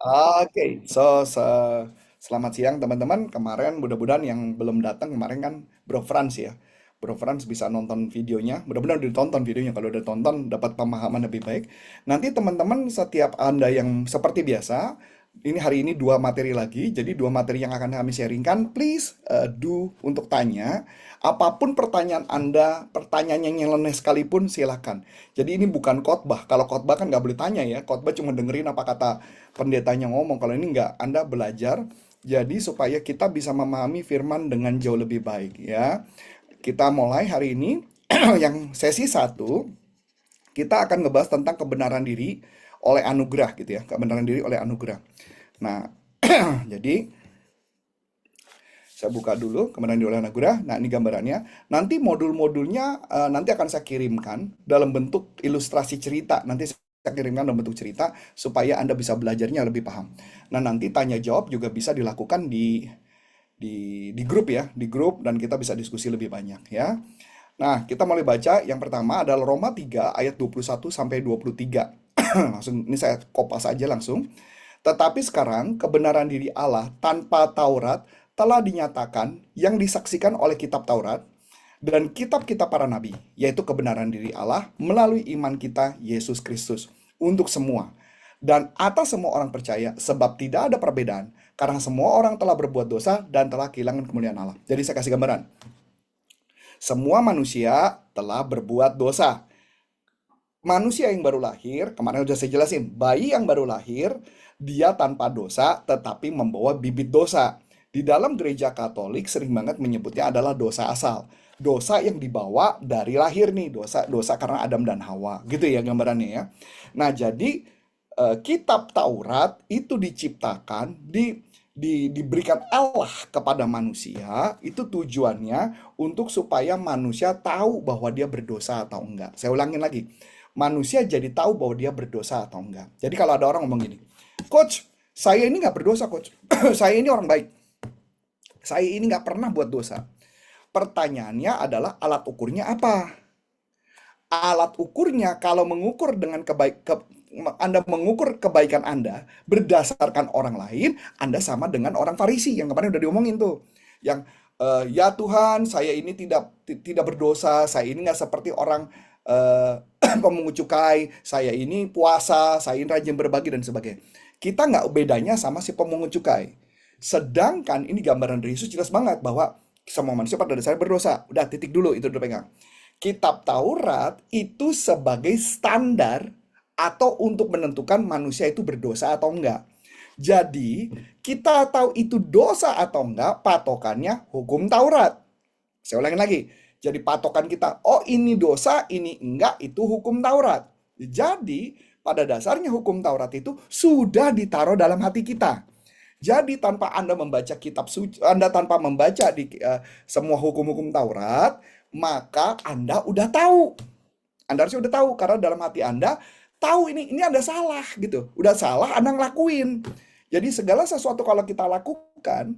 Oke, selamat siang teman-teman. Kemarin mudah-mudahan yang belum datang kemarin kan Bro Frans ya. Bro Frans bisa nonton videonya. Mudah-mudahan udah ditonton videonya. Kalau udah tonton dapat pemahaman lebih baik. Nanti teman-teman setiap Anda yang seperti biasa, ini hari ini dua materi lagi. Jadi dua materi yang akan kami sharingkan. Please do untuk tanya. Apapun pertanyaan Anda, pertanyaan yang nyeleneh sekalipun silakan. Jadi ini bukan khotbah. Kalau khotbah kan nggak boleh tanya ya. Khotbah cuma dengerin apa kata pendetanya ngomong. Kalau ini enggak, Anda belajar jadi supaya kita bisa memahami firman dengan jauh lebih baik ya. Kita mulai hari ini yang sesi satu, kita akan ngebahas tentang kebenaran diri oleh anugerah gitu ya. Kebenaran diri oleh anugerah. Nah, jadi saya buka dulu kebenaran diri oleh anugerah. Nah, ini gambarannya. Nanti modul-modulnya nanti akan saya kirimkan dalam bentuk ilustrasi cerita. Nanti saya kirimkan dalam bentuk cerita supaya Anda bisa belajarnya lebih paham. Nah, nanti tanya jawab juga bisa dilakukan di grup ya, di grup dan kita bisa diskusi lebih banyak ya. Nah, kita mulai baca. Yang pertama adalah Roma 3 ayat 21 sampai 23. Langsung ini saya kopas aja langsung. Tetapi sekarang kebenaran diri Allah tanpa Taurat telah dinyatakan yang disaksikan oleh kitab Taurat dan kitab-kitab para nabi, yaitu kebenaran diri Allah melalui iman kita Yesus Kristus untuk semua dan atas semua orang percaya, sebab tidak ada perbedaan karena semua orang telah berbuat dosa dan telah kehilangan kemuliaan Allah. Jadi saya kasih gambaran. Semua manusia telah berbuat dosa. Manusia yang baru lahir, kemarin udah saya jelasin, bayi yang baru lahir, dia tanpa dosa tetapi membawa bibit dosa. Di dalam gereja Katolik sering banget menyebutnya adalah dosa asal. Dosa yang dibawa dari lahir nih, dosa karena Adam dan Hawa. Gitu ya gambarannya ya. Nah, jadi kitab Taurat itu diciptakan diberikan Allah kepada manusia, itu tujuannya untuk supaya manusia tahu bahwa dia berdosa atau enggak. Saya ulangin lagi, manusia jadi tahu bahwa dia berdosa atau enggak. Jadi kalau ada orang ngomong gini, Coach, saya ini nggak berdosa, Coach. Saya ini orang baik. Saya ini nggak pernah buat dosa. Pertanyaannya adalah alat ukurnya apa? Alat ukurnya kalau mengukur dengan Anda mengukur kebaikan Anda berdasarkan orang lain, Anda sama dengan orang Farisi yang kemarin udah diomongin tuh. Yang ya Tuhan, saya ini tidak berdosa, saya ini nggak seperti orang pemungut cukai, saya ini puasa, saya ini rajin berbagi dan sebagainya. Kita nggak bedanya sama si pemungut cukai. Sedangkan ini gambaran dari Yesus jelas banget bahwa semua manusia pada dasarnya berdosa. Udah titik dulu itu udah pegang. Kitab Taurat itu sebagai standar atau untuk menentukan manusia itu berdosa atau enggak. Jadi, kita tahu itu dosa atau enggak, patokannya hukum Taurat. Saya ulangin lagi. Jadi patokan kita, oh ini dosa, ini enggak, itu hukum Taurat. Jadi, pada dasarnya hukum Taurat itu sudah ditaruh dalam hati kita. Jadi tanpa Anda membaca kitab suci, Anda tanpa membaca di semua hukum-hukum Taurat, maka Anda udah tahu. Anda harusnya udah tahu karena dalam hati Anda tahu ini Anda salah gitu. Udah salah Anda ngelakuin. Jadi segala sesuatu kalau kita lakukan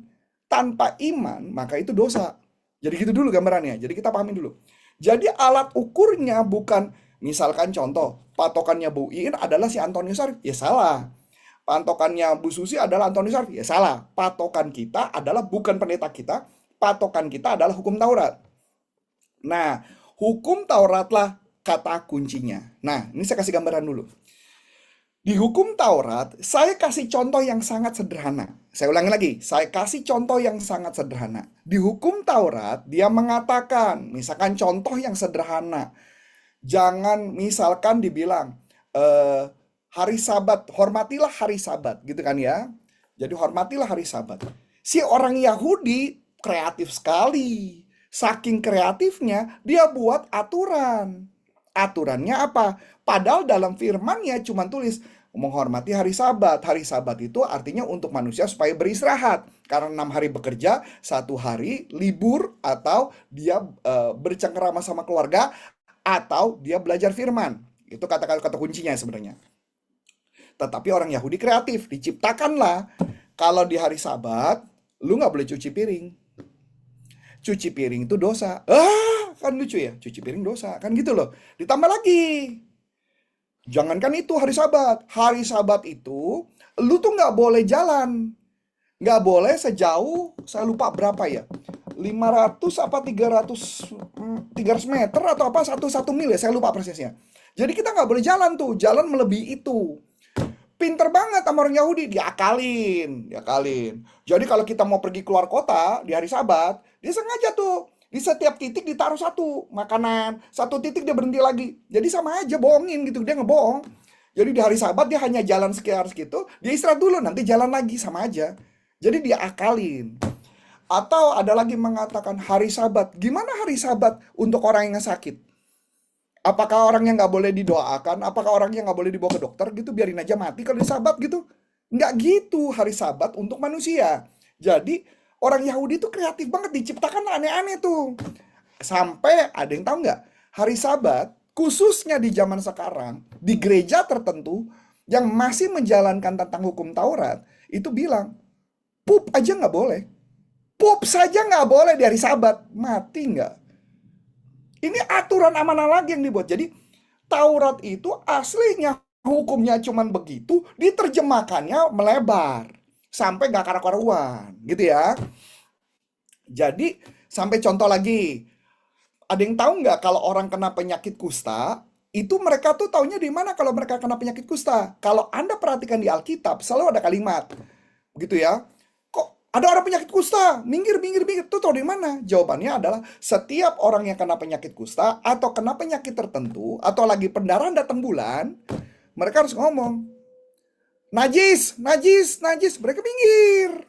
tanpa iman, maka itu dosa. Jadi gitu dulu gambarannya. Jadi kita pahamin dulu. Jadi alat ukurnya bukan misalkan contoh, patokannya Bu Iin adalah si Antonius Arif. Ya salah. Patokannya Bu Susi adalah Antonius Arif. Ya salah. Patokan kita adalah bukan pendeta kita. Patokan kita adalah hukum Taurat. Nah, hukum Tauratlah kata kuncinya. Nah, ini saya kasih gambaran dulu. Di hukum Taurat, saya kasih contoh yang sangat sederhana. Saya ulangi lagi, saya kasih contoh yang sangat sederhana. Di hukum Taurat, dia mengatakan, misalkan contoh yang sederhana. Jangan misalkan dibilang, hari Sabat, hormatilah hari Sabat, gitu kan ya. Jadi hormatilah hari Sabat. Si orang Yahudi kreatif sekali. Saking kreatifnya, dia buat aturan. Aturannya apa? Padahal dalam firmannya cuma tulis menghormati hari Sabat. Hari Sabat itu artinya untuk manusia supaya beristirahat. Karena 6 hari bekerja, 1 hari libur atau dia bercengkerama sama keluarga atau dia belajar firman. Itu kata-kata kuncinya sebenarnya. Tetapi orang Yahudi kreatif, diciptakanlah kalau di hari Sabat lu nggak boleh cuci piring. Cuci piring itu dosa. Kan lucu ya, cuci piring dosa, kan gitu loh. Ditambah lagi, jangankan itu hari Sabat. Hari Sabat itu Lu tuh nggak boleh jalan. Nggak boleh sejauh, saya lupa berapa ya. 500 apa 300 meter atau apa, satu mil ya, saya lupa persisnya. Jadi kita nggak boleh jalan tuh, jalan melebihi itu. Pinter banget sama orang Yahudi, diakalin. Jadi kalau kita mau pergi keluar kota di hari Sabat, dia sengaja tuh di setiap titik ditaruh satu makanan, satu titik dia berhenti lagi. Jadi sama aja bohongin gitu, dia ngebohong. Jadi di hari Sabat dia hanya jalan sekitar segitu, dia istirahat dulu, nanti jalan lagi, sama aja. Jadi dia akalin. Atau ada lagi mengatakan hari Sabat. Gimana hari Sabat untuk orang yang sakit? Apakah orang yang nggak boleh didoakan? Apakah orang yang nggak boleh dibawa ke dokter gitu? Biarin aja mati kalau di Sabat gitu. Nggak gitu hari Sabat untuk manusia. Jadi orang Yahudi tuh kreatif banget, diciptakan aneh-aneh tuh. Sampai ada yang tahu nggak? Hari Sabat, khususnya di zaman sekarang, di gereja tertentu yang masih menjalankan tentang hukum Taurat, itu bilang, pup aja nggak boleh. Pup saja nggak boleh di hari Sabat. Mati nggak? Ini aturan amanah lagi yang dibuat. Jadi Taurat itu aslinya hukumnya cuman begitu, diterjemahkannya melebar sampai gak karu-karuan, gitu ya. Jadi sampai contoh lagi, ada yang tahu nggak kalau orang kena penyakit kusta, itu mereka tuh taunya di mana kalau mereka kena penyakit kusta? Kalau Anda perhatikan di Alkitab, selalu ada kalimat, gitu ya. Kok ada orang penyakit kusta? Minggir, minggir, minggir. Tuh tahu di mana? Jawabannya adalah setiap orang yang kena penyakit kusta atau kena penyakit tertentu atau lagi pendarahan datang bulan, mereka harus ngomong, najis, najis, najis. Mereka minggir.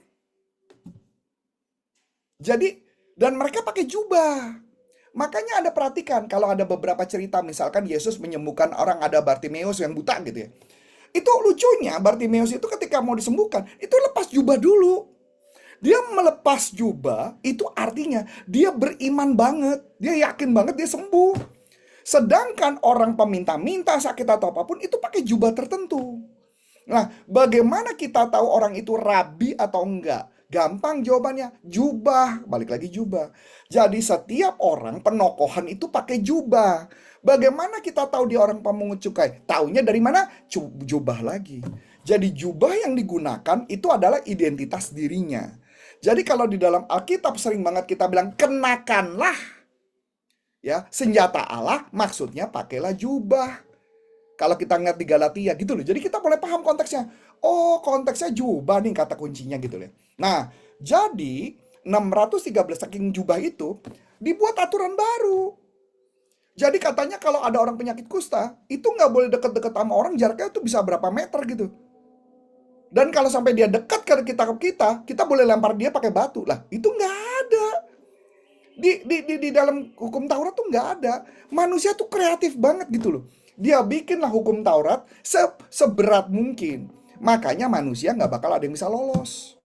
Jadi, dan mereka pakai jubah. Makanya Anda perhatikan kalau ada beberapa cerita, misalkan Yesus menyembuhkan orang, ada Bartimeus yang buta gitu ya. Itu lucunya, Bartimeus itu ketika mau disembuhkan, itu lepas jubah dulu. Dia melepas jubah, itu artinya dia beriman banget. Dia yakin banget dia sembuh. Sedangkan orang peminta-minta sakit atau apapun, itu pakai jubah tertentu. Nah, bagaimana kita tahu orang itu rabi atau enggak? Gampang jawabannya, jubah. Balik lagi jubah. Jadi setiap orang penokohan itu pakai jubah. Bagaimana kita tahu dia orang pemungut cukai? Taunya dari mana? Jubah lagi. Jadi jubah yang digunakan itu adalah identitas dirinya. Jadi kalau di dalam Alkitab sering banget kita bilang kenakanlah ya senjata Allah, maksudnya pakailah jubah. Kalau kita ngeliat di Galatia gitu loh. Jadi kita boleh paham konteksnya. Oh, konteksnya jubah nih kata kuncinya gitu loh. Nah, jadi 613 saking jubah itu dibuat aturan baru. Jadi katanya kalau ada orang penyakit kusta, itu nggak boleh deket-deket sama orang, jaraknya tuh bisa berapa meter gitu. Dan kalau sampai dia dekat ke kita boleh lempar dia pakai batu. Lah, itu nggak ada. Di dalam hukum Taurat tuh nggak ada. Manusia tuh kreatif banget gitu loh. Dia bikinlah hukum Taurat seberat mungkin. Makanya manusia nggak bakal ada yang bisa lolos.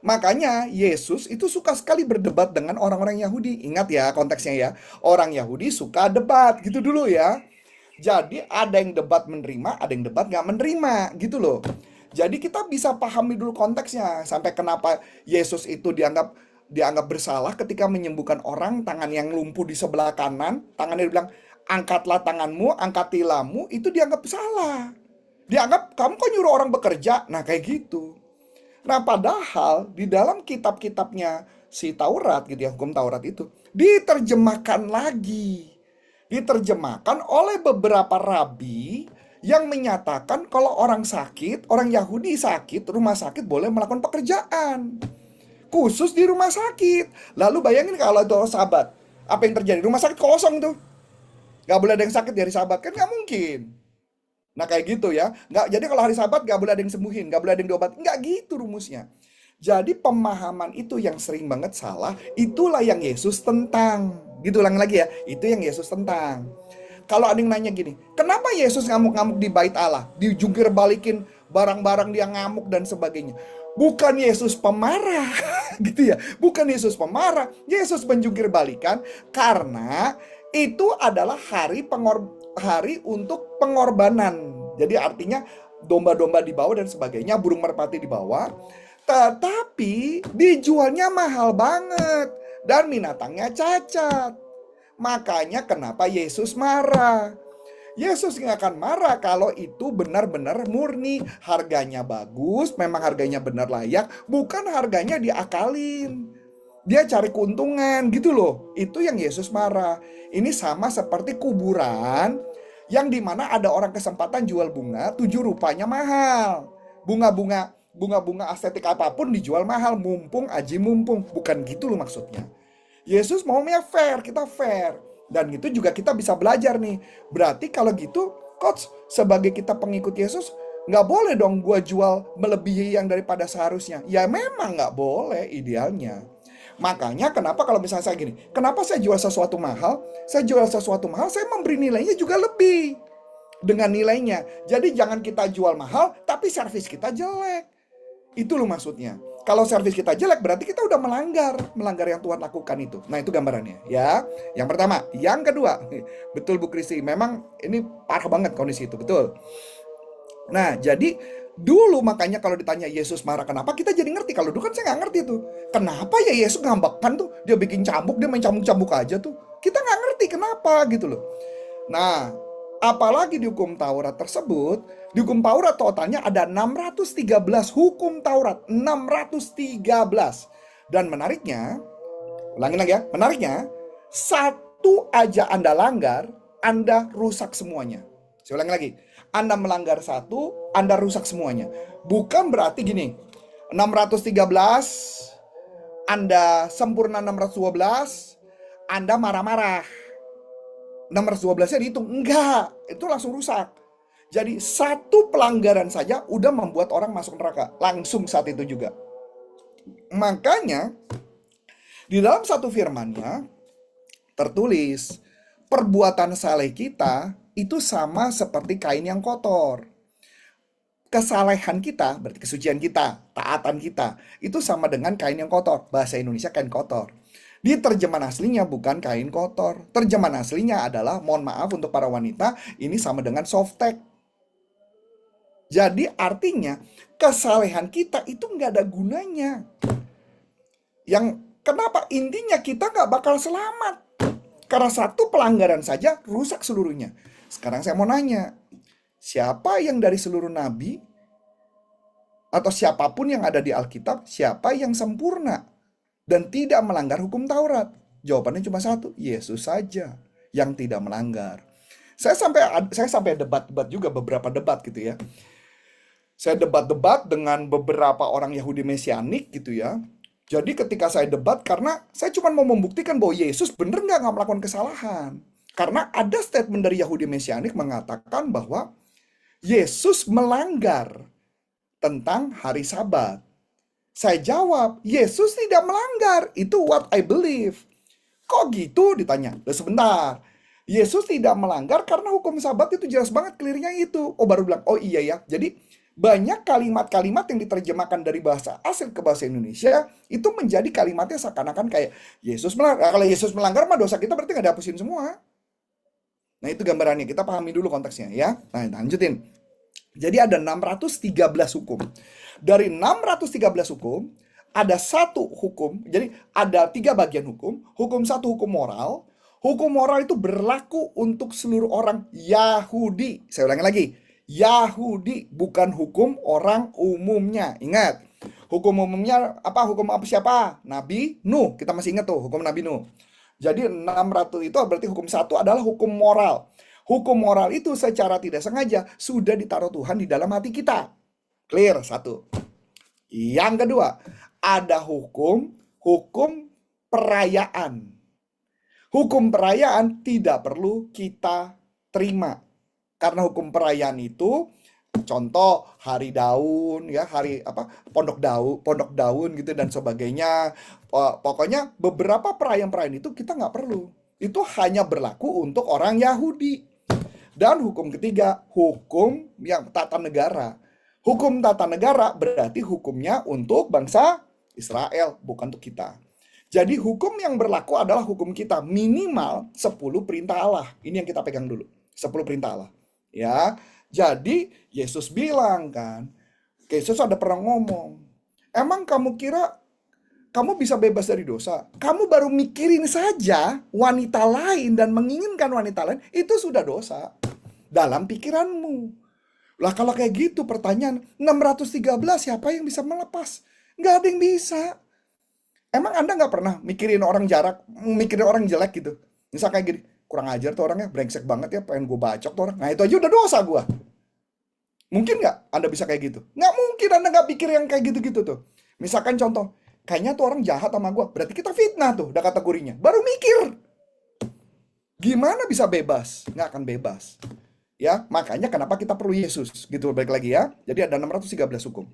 Makanya Yesus itu suka sekali berdebat dengan orang-orang Yahudi. Ingat ya konteksnya ya. Orang Yahudi suka debat gitu dulu ya. Jadi ada yang debat menerima, ada yang debat nggak menerima gitu loh. Jadi kita bisa pahami dulu konteksnya. Sampai kenapa Yesus itu dianggap bersalah ketika menyembuhkan orang, tangan yang lumpuh di sebelah kanan, tangannya dibilang, angkatlah tanganmu, angkat tilammu, itu dianggap salah. Dianggap kamu kok nyuruh orang bekerja. Nah kayak gitu. Nah padahal di dalam kitab-kitabnya si Taurat gitu ya, hukum Taurat itu diterjemahkan lagi. Diterjemahkan oleh beberapa rabi yang menyatakan kalau orang sakit, orang Yahudi sakit, rumah sakit boleh melakukan pekerjaan. Khusus di rumah sakit. Lalu bayangin kalau itu Sabat. Apa yang terjadi? Rumah sakit kosong tuh. Gak boleh ada yang sakit di hari Sabat. Kan gak mungkin. Nah kayak gitu ya. Jadi kalau hari Sabat gak boleh ada yang sembuhin. Gak boleh ada yang diobatin. Gak gitu rumusnya. Jadi pemahaman itu yang sering banget salah. Itulah yang Yesus tentang. Gitu ulang lagi ya. Itu yang Yesus tentang. Kalau ada yang nanya gini. Kenapa Yesus ngamuk-ngamuk di bait Allah? Dijungkir balikin barang-barang dia ngamuk dan sebagainya. Bukan Yesus pemarah, gitu ya. Bukan Yesus pemarah. Yesus menjungkir balikan karena itu adalah hari untuk pengorbanan. Jadi artinya domba-domba dibawa dan sebagainya, burung merpati dibawa. Tetapi dijualnya mahal banget dan binatangnya cacat. Makanya kenapa Yesus marah? Yesus nggak akan marah kalau itu benar-benar murni, harganya bagus, memang harganya benar layak, bukan harganya diakalin. Dia cari keuntungan gitu loh. Itu yang Yesus marah. Ini sama seperti kuburan yang dimana ada orang kesempatan jual bunga, 7 rupanya mahal. Bunga-bunga estetik apapun dijual mahal, mumpung aji mumpung. Bukan gitu loh maksudnya. Yesus maunya fair, kita fair. Dan itu juga kita bisa belajar nih. Berarti kalau gitu, coach, sebagai kita pengikut Yesus, nggak boleh dong gua jual melebihi yang daripada seharusnya. Ya memang nggak boleh idealnya. Makanya kenapa kalau misalnya saya gini, kenapa saya jual sesuatu mahal? Saya jual sesuatu mahal, saya memberi nilainya juga lebih dengan nilainya. Jadi jangan kita jual mahal, tapi servis kita jelek. Itu loh maksudnya. Kalau servis kita jelek berarti kita udah melanggar yang Tuhan lakukan itu. Nah, itu gambarannya ya. Yang pertama, yang kedua. Betul Bu Kristi, memang ini parah banget kondisi itu, betul. Nah, jadi dulu makanya kalau ditanya Yesus marah kenapa, kita jadi ngerti. Kalau dulu kan saya nggak ngerti tuh. Kenapa ya Yesus ngambekkan tuh? Dia bikin cambuk, dia main cambuk-cambuk aja tuh. Kita nggak ngerti kenapa gitu loh. Nah, apalagi di hukum Taurat tersebut, di hukum Taurat totalnya ada 613 hukum Taurat, 613. Dan menariknya, ulangin lagi ya, menariknya, satu aja Anda langgar, Anda rusak semuanya. Saya ulangi lagi, Anda melanggar satu, Anda rusak semuanya. Bukan berarti gini, 613, Anda sempurna 612, Anda marah-marah. 612-nya dihitung. Enggak, itu langsung rusak. Jadi satu pelanggaran saja udah membuat orang masuk neraka. Langsung saat itu juga. Makanya di dalam satu firman-Nya tertulis, perbuatan saleh kita itu sama seperti kain yang kotor. Kesalehan kita, berarti kesucian kita, taatan kita, itu sama dengan kain yang kotor. Bahasa Indonesia kain kotor. Di terjemahan aslinya bukan kain kotor. Terjemahan aslinya adalah, mohon maaf untuk para wanita, ini sama dengan softtek. Jadi artinya kesalehan kita itu nggak ada gunanya. Yang kenapa? Intinya kita nggak bakal selamat. Karena satu pelanggaran saja rusak seluruhnya. Sekarang saya mau nanya, siapa yang dari seluruh nabi atau siapapun yang ada di Alkitab, siapa yang sempurna dan tidak melanggar hukum Taurat? Jawabannya cuma satu, Yesus saja yang tidak melanggar. Saya sampai debat-debat juga, beberapa debat gitu ya. Saya debat-debat dengan beberapa orang Yahudi Mesianik gitu ya. Jadi ketika saya debat, karena saya cuma mau membuktikan bahwa Yesus bener nggak melakukan kesalahan. Karena ada statement dari Yahudi Mesianik mengatakan bahwa Yesus melanggar tentang hari Sabat. Saya jawab, Yesus tidak melanggar. Itu what I believe. Kok gitu? Ditanya. Loh sebentar. Yesus tidak melanggar karena hukum Sabat itu jelas banget clear-nya itu. Oh baru bilang, oh iya ya. Jadi banyak kalimat-kalimat yang diterjemahkan dari bahasa asli ke bahasa Indonesia itu menjadi kalimatnya seakan-akan kayak Yesus melanggar. Kalau Yesus melanggar mah dosa kita berarti nggak dihapusin semua. Nah itu gambarannya. Kita pahami dulu konteksnya ya. Nah lanjutin. Jadi ada 613 hukum. Dari 613 hukum, ada satu hukum. Jadi ada 3 bagian hukum. Hukum satu hukum moral. Hukum moral itu berlaku untuk seluruh orang Yahudi. Saya ulangi lagi. Yahudi, bukan hukum orang umumnya. Ingat, hukum umumnya apa? Hukum apa siapa? Nabi Nuh. Kita masih ingat tuh hukum Nabi Nuh. Jadi 600 itu berarti hukum satu adalah hukum moral. Hukum moral itu secara tidak sengaja sudah ditaruh Tuhan di dalam hati kita. Clear, satu. Yang kedua, ada hukum perayaan. Hukum perayaan tidak perlu kita terima. Karena hukum perayaan itu, contoh hari daun, ya hari apa pondok daun gitu dan sebagainya. Pokoknya beberapa perayaan-perayaan itu kita nggak perlu. Itu hanya berlaku untuk orang Yahudi. Dan hukum ketiga, hukum yang tata negara. Hukum tata negara berarti hukumnya untuk bangsa Israel, bukan untuk kita. Jadi hukum yang berlaku adalah hukum kita, minimal 10 perintah Allah. Ini yang kita pegang dulu, 10 perintah Allah. Ya, jadi Yesus bilang kan, Yesus ada pernah ngomong, emang kamu kira kamu bisa bebas dari dosa? Kamu baru mikirin saja wanita lain dan menginginkan wanita lain, itu sudah dosa. dalam pikiranmu. Lah kalau kayak gitu pertanyaan, 613 siapa yang bisa melepas? Nggak ada yang bisa. Emang Anda nggak pernah mikirin orang jarak, mikirin orang jelek gitu? Misal kayak gini, kurang ajar tuh orangnya, brengsek banget ya, pengen gue bacok tuh orang. Nah itu aja udah dosa gue. Mungkin nggak Anda bisa kayak gitu? Nggak mungkin Anda nggak pikir yang kayak gitu-gitu tuh. Misalkan contoh, kayaknya tuh orang jahat sama gue, berarti kita fitnah tuh, udah kategorinya. Baru mikir, gimana bisa bebas? Nggak akan bebas. Ya, makanya kenapa kita perlu Yesus. Gitu, baik lagi ya. Jadi ada 613 hukum.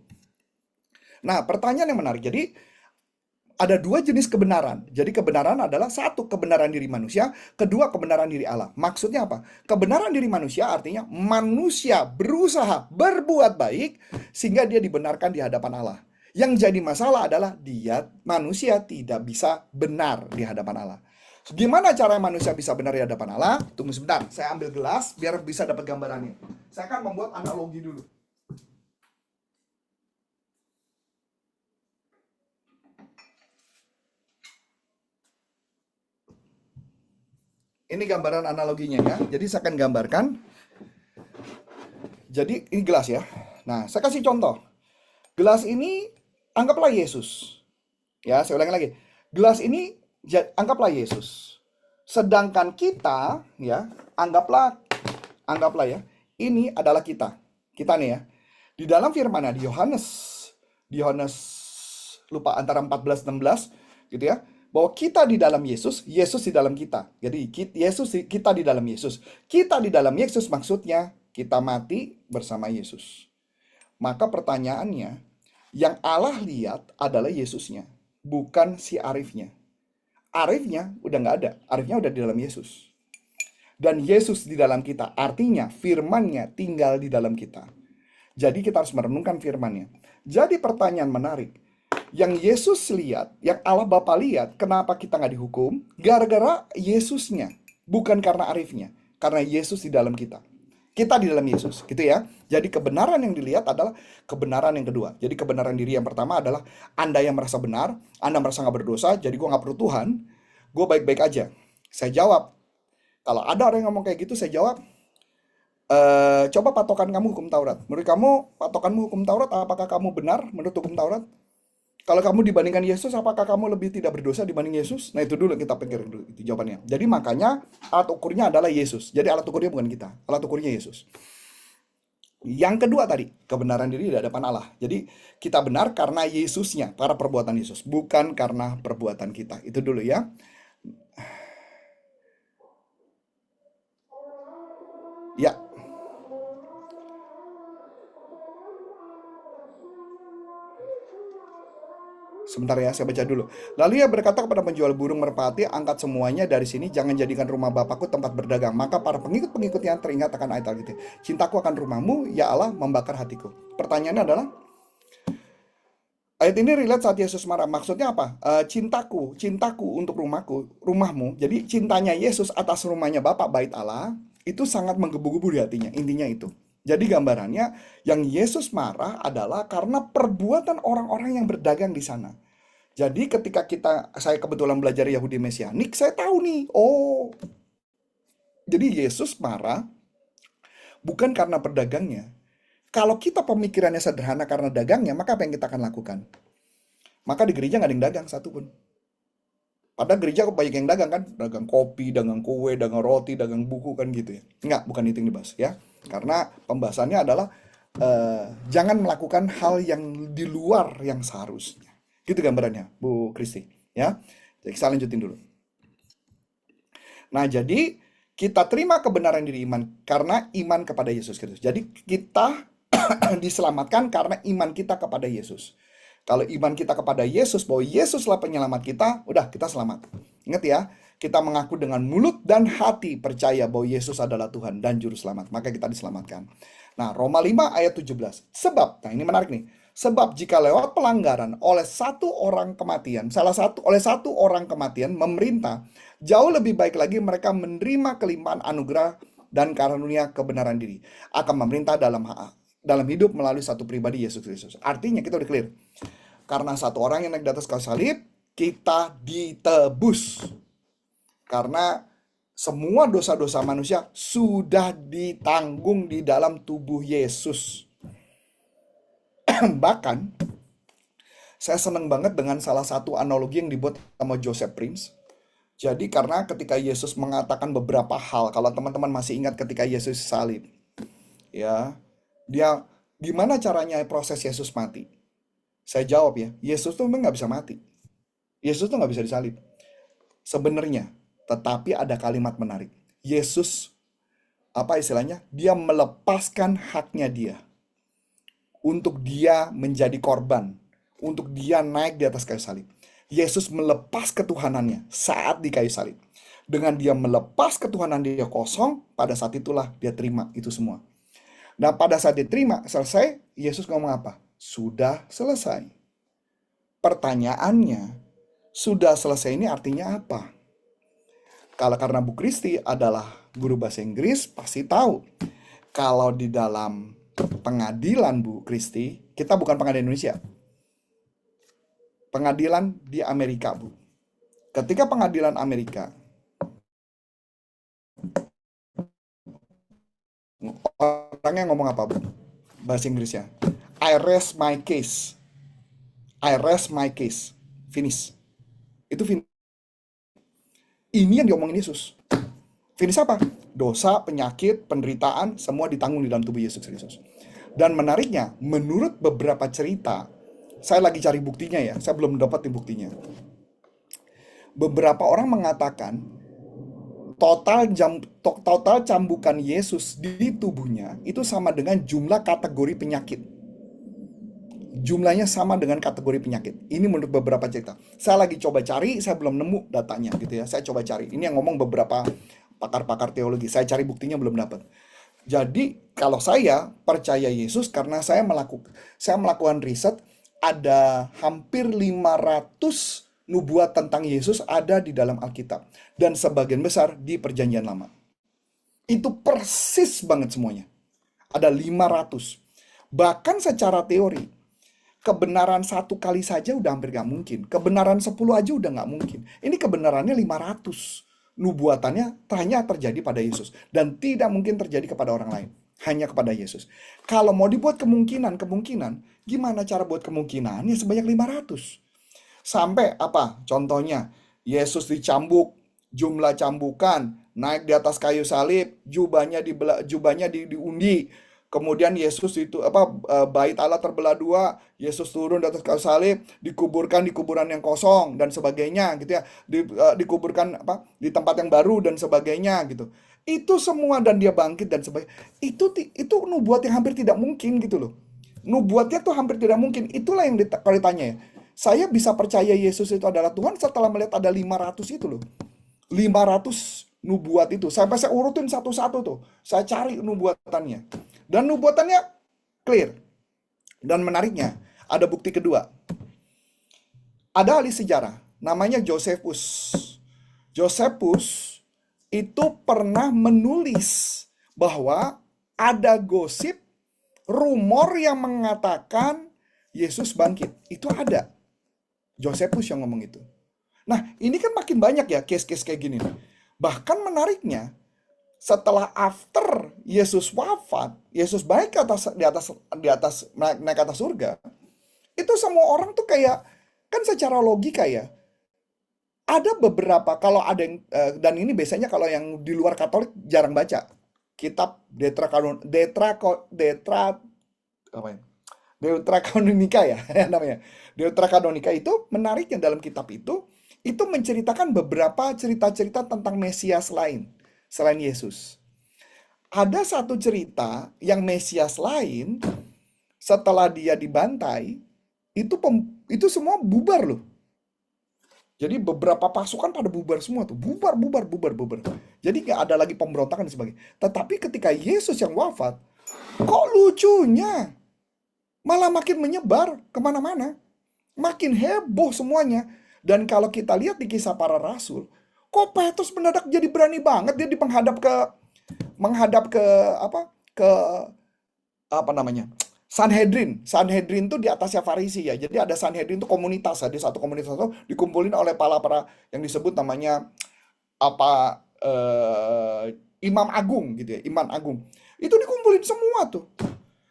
Nah, pertanyaan yang menarik. Jadi, ada dua jenis kebenaran. Jadi kebenaran adalah satu, kebenaran diri manusia, kedua, kebenaran diri Allah. Maksudnya apa? Kebenaran diri manusia artinya manusia berusaha berbuat baik sehingga dia dibenarkan di hadapan Allah. Yang jadi masalah adalah manusia tidak bisa benar di hadapan Allah. Gimana cara manusia bisa benar di hadapan Allah? Tunggu sebentar, saya ambil gelas biar bisa dapat gambarannya. Saya akan membuat analogi dulu. Ini gambaran analoginya ya. Jadi saya akan gambarkan. Jadi ini gelas ya. Nah, saya kasih contoh. Gelas ini anggaplah Yesus. Ya, saya ulangi lagi. Gelas ini anggaplah Yesus. Sedangkan kita ya, anggaplah ya, ini adalah kita. Kita nih ya. Di dalam firman di Yohanes lupa antara 14 16 gitu ya. Bahwa kita di dalam Yesus, Yesus di dalam kita. Jadi kita di dalam Yesus. Kita di dalam Yesus maksudnya kita mati bersama Yesus. Maka pertanyaannya, yang Allah lihat adalah Yesusnya, bukan si Arifnya. Arifnya udah nggak ada, Arifnya udah di dalam Yesus. Dan Yesus di dalam kita, artinya firman-Nya tinggal di dalam kita. Jadi kita harus merenungkan firman-Nya. Jadi pertanyaan menarik, yang Yesus lihat, yang Allah Bapa lihat, kenapa kita nggak dihukum? Gara-gara Yesusnya, bukan karena Arifnya. Karena Yesus di dalam kita. Kita di dalam Yesus, gitu ya. Jadi kebenaran yang dilihat adalah kebenaran yang kedua. Jadi kebenaran diri yang pertama adalah Anda yang merasa benar, Anda merasa nggak berdosa, jadi gue nggak perlu Tuhan, gue baik-baik aja. Saya jawab, kalau ada orang yang ngomong kayak gitu, saya jawab, coba patokan kamu hukum Taurat. Menurut kamu, patokanmu hukum Taurat, apakah kamu benar menurut hukum Taurat? Kalau kamu dibandingkan Yesus, apakah kamu lebih tidak berdosa dibanding Yesus? Nah itu dulu kita pikirin dulu, itu jawabannya. Jadi makanya alat ukurnya adalah Yesus. Jadi alat ukurnya bukan kita, alat ukurnya Yesus. Yang kedua tadi, kebenaran diri di hadapan Allah. Jadi kita benar karena Yesusnya, karena perbuatan Yesus, bukan karena perbuatan kita. Itu dulu ya. Ya, sebentar ya, saya baca dulu. Lalu ia berkata kepada penjual burung merpati, angkat semuanya dari sini, jangan jadikan rumah Bapakku tempat berdagang. Maka para pengikut-pengikutnya teringat akan ayat Alkitab. Cintaku akan rumahmu, ya Allah, membakar hatiku. Pertanyaannya adalah, ayat ini relate saat Yesus marah. Maksudnya apa? Cintaku untuk rumahmu. Jadi cintanya Yesus atas rumahnya Bapa, bait Allah, itu sangat menggebu-gebu di hatinya. Intinya itu. Jadi gambarannya, yang Yesus marah adalah karena perbuatan orang-orang yang berdagang di sana. Jadi ketika saya kebetulan belajar Yahudi Mesianik, saya tahu nih, oh, jadi Yesus marah bukan karena pedagangnya. Kalau kita pemikirannya sederhana karena dagangnya, maka apa yang kita akan lakukan? Maka di gereja nggak ada yang dagang satupun. Padahal gereja banyak yang dagang kan, dagang kopi, dagang kue, dagang roti, dagang buku kan gitu ya. Enggak, bukan itu yang dibahas ya. Karena pembahasannya adalah jangan melakukan hal yang di luar yang seharusnya. Gitu gambarannya, Bu Kristi. Ya, jadi kita lanjutin dulu. Nah, jadi kita terima kebenaran diri iman karena iman kepada Yesus Kristus. Jadi kita diselamatkan karena iman kita kepada Yesus. Kalau iman kita kepada Yesus, bahwa Yesuslah penyelamat kita, udah kita selamat. Ingat ya, kita mengaku dengan mulut dan hati percaya bahwa Yesus adalah Tuhan dan Juru Selamat. Maka kita diselamatkan. Nah, Roma 5 ayat 17. Sebab, nah ini menarik nih. Sebab jika lewat pelanggaran oleh satu orang kematian, oleh satu orang kematian memerintah, jauh lebih baik lagi mereka menerima kelimpahan anugerah dan karunia kebenaran diri. Akan memerintah dalam hidup melalui satu pribadi, Yesus Kristus. Artinya kita udah clear. Karena satu orang yang naik di atas kayu salib, kita ditebus. Karena Semua dosa-dosa manusia sudah ditanggung di dalam tubuh Yesus. Bahkan, saya senang banget dengan salah satu analogi yang dibuat sama Joseph Prince. Jadi karena ketika Yesus mengatakan beberapa hal, kalau teman-teman masih ingat ketika Yesus salib, ya, dia gimana caranya proses Yesus mati? Saya jawab ya, Yesus tuh memang nggak bisa mati. Yesus tuh nggak bisa disalib. Sebenarnya, tetapi ada kalimat menarik. Yesus, apa istilahnya? Dia melepaskan haknya dia untuk dia menjadi korban, untuk dia naik di atas kayu salib. Yesus melepas ketuhanannya saat di kayu salib. Dengan dia melepas ketuhanan dia kosong, pada saat itulah dia terima itu semua. Nah, pada saat diterima, selesai, Yesus ngomong apa? Sudah selesai. Pertanyaannya, sudah selesai ini artinya apa? Kalau karena Bu Kristi adalah guru bahasa Inggris, pasti tahu. Kalau di dalam pengadilan Bu Kristi, kita bukan pengadilan Indonesia. Pengadilan di Amerika, Bu. Ketika pengadilan Amerika, orangnya ngomong apa, Bu? Bahasa Inggrisnya. I rest my case. I rest my case. Finish. Itu finish. Ini yang diomongin Yesus. Finish apa? Dosa, penyakit, penderitaan, semua ditanggung di dalam tubuh Yesus Kristus. Dan menariknya, menurut beberapa cerita, saya lagi cari buktinya ya, saya belum dapetin buktinya. Beberapa orang mengatakan, total cambukan Yesus di tubuhnya itu sama dengan jumlah kategori penyakit. Jumlahnya sama dengan kategori penyakit. Ini menurut beberapa cerita. Saya lagi coba cari, saya belum nemu datanya gitu ya. Saya coba cari. Ini yang ngomong beberapa pakar-pakar teologi. Saya cari buktinya belum dapat. Jadi kalau saya percaya Yesus karena saya melakukan riset, ada hampir 500 nubuat tentang Yesus ada di dalam Alkitab. Dan sebagian besar di Perjanjian Lama. Itu persis banget semuanya. Ada 500. Bahkan secara teori, kebenaran satu kali saja udah hampir gak mungkin. Kebenaran 10 aja udah gak mungkin. Ini kebenarannya 500. Nubuatannya hanya terjadi pada Yesus. Dan tidak mungkin terjadi kepada orang lain. Hanya kepada Yesus. Kalau mau dibuat kemungkinan, gimana cara buat kemungkinan? Ya sebanyak 500. Sampai apa? Contohnya, Yesus dicambuk, jumlah cambukan, naik di atas kayu salib, jubahnya diundi. Kemudian Yesus itu bait Allah terbelah dua, Yesus turun di atas kayu salib, dikuburkan di kuburan yang kosong dan sebagainya gitu ya. Dikuburkan di tempat yang baru dan sebagainya gitu. Itu semua dan dia bangkit dan sebagainya. Itu nubuat yang hampir tidak mungkin gitu loh. Nubuatnya tuh hampir tidak mungkin. Itulah yang kalau ditanya ya. Saya bisa percaya Yesus itu adalah Tuhan setelah melihat ada 500 itu loh. 500 nubuat itu. Sampai saya urutin satu-satu tuh. Saya cari nubuatannya. Dan nubuatannya clear. Dan menariknya, ada bukti kedua. Ada ahli sejarah, namanya Josephus. Josephus itu pernah menulis bahwa ada gosip, rumor yang mengatakan Yesus bangkit. Itu ada. Josephus yang ngomong itu. Nah, ini kan makin banyak ya case-case kayak gini. Bahkan menariknya, setelah after Yesus wafat, Yesus naik naik ke atas surga. Itu semua orang tuh kayak kan secara logika ya. Ada beberapa kalau ada yang dan ini biasanya kalau yang di luar Katolik jarang baca kitab Deuterakanonika ya namanya. Deuterakanonika itu menariknya dalam kitab itu menceritakan beberapa cerita-cerita tentang Mesias lain selain Yesus. Ada satu cerita yang Mesias lain setelah dia dibantai itu semua bubar loh. Jadi beberapa pasukan pada bubar semua tuh. Bubar. Jadi nggak ada lagi pemberontakan dan sebagainya. Tetapi ketika Yesus yang wafat, kok lucunya malah makin menyebar kemana-mana. Makin heboh semuanya. Dan kalau kita lihat di Kisah Para Rasul, kok Petrus mendadak jadi berani banget dia menghadap ke Sanhedrin. Sanhedrin tuh di atasnya Farisi ya. Jadi ada Sanhedrin tuh komunitas. Jadi satu komunitas itu dikumpulin oleh para yang disebut namanya Imam Agung gitu ya, Imam Agung. Itu dikumpulin semua tuh.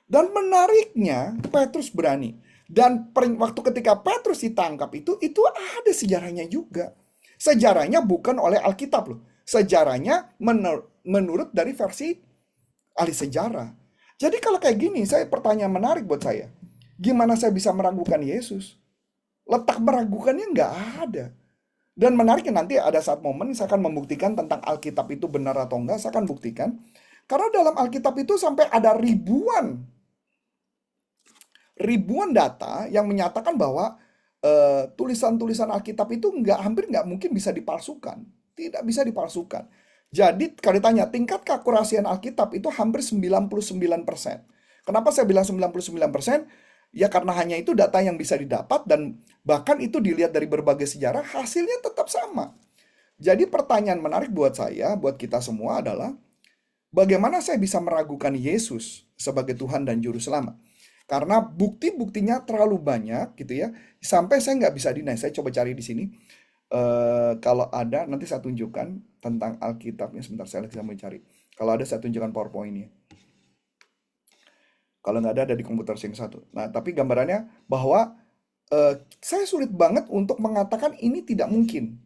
Dan menariknya Petrus berani. Dan waktu ketika Petrus ditangkap itu ada sejarahnya juga. Sejarahnya bukan oleh Alkitab loh. Sejarahnya menurut dari versi ahli sejarah. Jadi kalau kayak gini, saya pertanyaan menarik buat saya. Gimana saya bisa meragukan Yesus? Letak meragukannya nggak ada. Dan menariknya nanti ada saat momen saya akan membuktikan tentang Alkitab itu benar atau enggak, saya akan buktikan. Karena dalam Alkitab itu sampai ada ribuan data yang menyatakan bahwa tulisan-tulisan Alkitab itu hampir nggak mungkin bisa dipalsukan. Tidak bisa dipalsukan. Jadi kalau ditanya tingkat keakurasian Alkitab itu hampir 99%. Kenapa saya bilang 99%? Ya karena hanya itu data yang bisa didapat dan bahkan itu dilihat dari berbagai sejarah hasilnya tetap sama. Jadi pertanyaan menarik buat saya, buat kita semua adalah bagaimana saya bisa meragukan Yesus sebagai Tuhan dan Juru Selamat? Karena bukti-buktinya terlalu banyak gitu ya, sampai saya nggak bisa deny. Saya coba cari di sini. Kalau ada, nanti saya tunjukkan tentang Alkitabnya. Sebentar, saya lagi mau cari. Kalau ada, saya tunjukkan PowerPoint-nya. Kalau nggak ada di komputer sini satu. Nah, tapi gambarannya bahwa saya sulit banget untuk mengatakan ini tidak mungkin.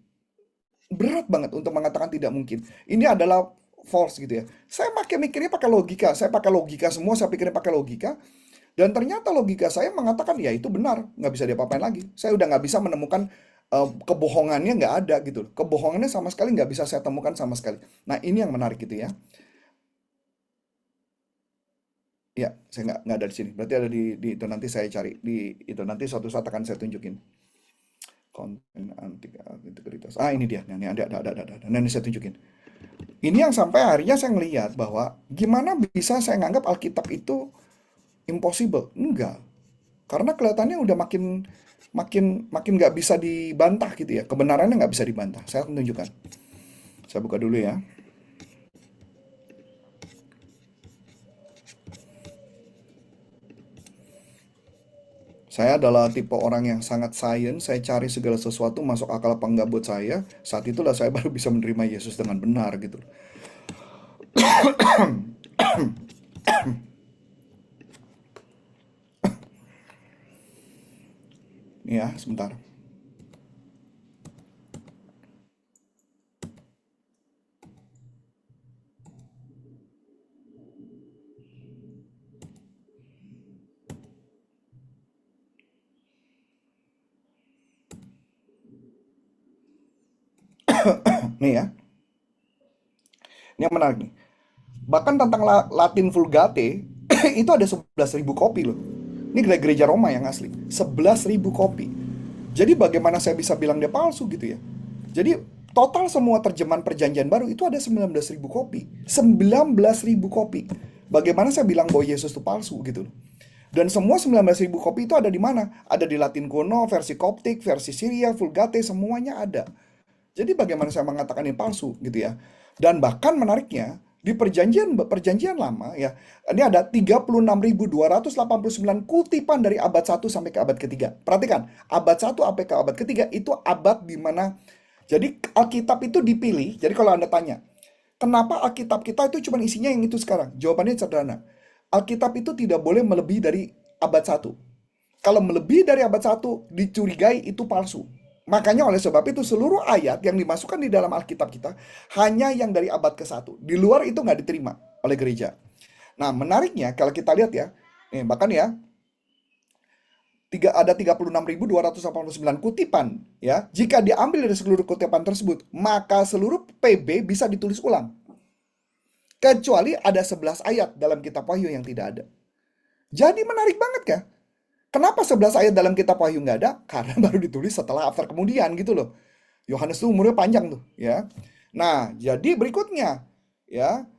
Berat banget untuk mengatakan tidak mungkin. Ini adalah false gitu ya. Saya mikirnya pakai logika. Saya pakai logika semua, saya pikirnya pakai logika. Dan ternyata logika saya mengatakan ya itu benar, nggak bisa diapa-apain lagi. Saya udah nggak bisa menemukan kebohongannya, nggak ada gitu. Kebohongannya sama sekali nggak bisa saya temukan sama sekali. Nah ini yang menarik gitu ya. Ya, saya nggak ada di sini. Berarti ada di itu nanti saya cari di itu nanti suatu saat akan saya tunjukin konten anti integritas. Ah ini dia. Nah, ini ada. Nah, ini saya tunjukin. Ini yang sampai akhirnya saya ngelihat bahwa gimana bisa saya nganggap Alkitab itu impossible? Enggak. Karena kelihatannya udah makin makin makin nggak bisa dibantah gitu ya. Kebenarannya nggak bisa dibantah. Saya akan tunjukkan. Saya buka dulu ya. Saya adalah tipe orang yang sangat science. Saya cari segala sesuatu masuk akal apa enggak buat saya. Saat itulah saya baru bisa menerima Yesus dengan benar gitu. Ya, sebentar. Nih ya. Ini yang menarik nih. Bahkan tentang Latin Vulgate itu ada 11.000 kopi loh. Ini gereja Roma yang asli. 11.000 kopi. Jadi bagaimana saya bisa bilang dia palsu gitu ya? Jadi total semua terjemahan perjanjian baru itu ada 19.000 kopi. 19.000 kopi. Bagaimana saya bilang bahwa Yesus itu palsu gitu loh. Dan semua 19.000 kopi itu ada di mana? Ada di Latin kuno, versi Koptik, versi Syria, Vulgate, semuanya ada. Jadi bagaimana saya mengatakan ini palsu gitu ya. Dan bahkan menariknya di perjanjian lama ya, ini ada 36.289 kutipan dari abad 1 sampai ke abad ketiga. Perhatikan, abad 1 sampai ke abad ketiga itu abad di mana jadi Alkitab itu dipilih. Jadi kalau Anda tanya, kenapa Alkitab kita itu cuma isinya yang itu sekarang? Jawabannya sederhana. Alkitab itu tidak boleh melebihi dari abad 1. Kalau melebihi dari abad 1 dicurigai itu palsu. Makanya oleh sebab itu seluruh ayat yang dimasukkan di dalam Alkitab kita hanya yang dari abad ke-1. Di luar itu nggak diterima oleh gereja. Nah menariknya kalau kita lihat ya, bahkan ya, ada 36.289 kutipan ya. Jika diambil dari seluruh kutipan tersebut, maka seluruh PB bisa ditulis ulang. Kecuali ada 11 ayat dalam kitab Wahyu yang tidak ada. Jadi menarik banget kan? Kenapa 11 ayat dalam kitab Wahyu nggak ada? Karena baru ditulis setelah after kemudian gitu loh. Yohanes tuh umurnya panjang tuh ya. Nah, jadi berikutnya ya,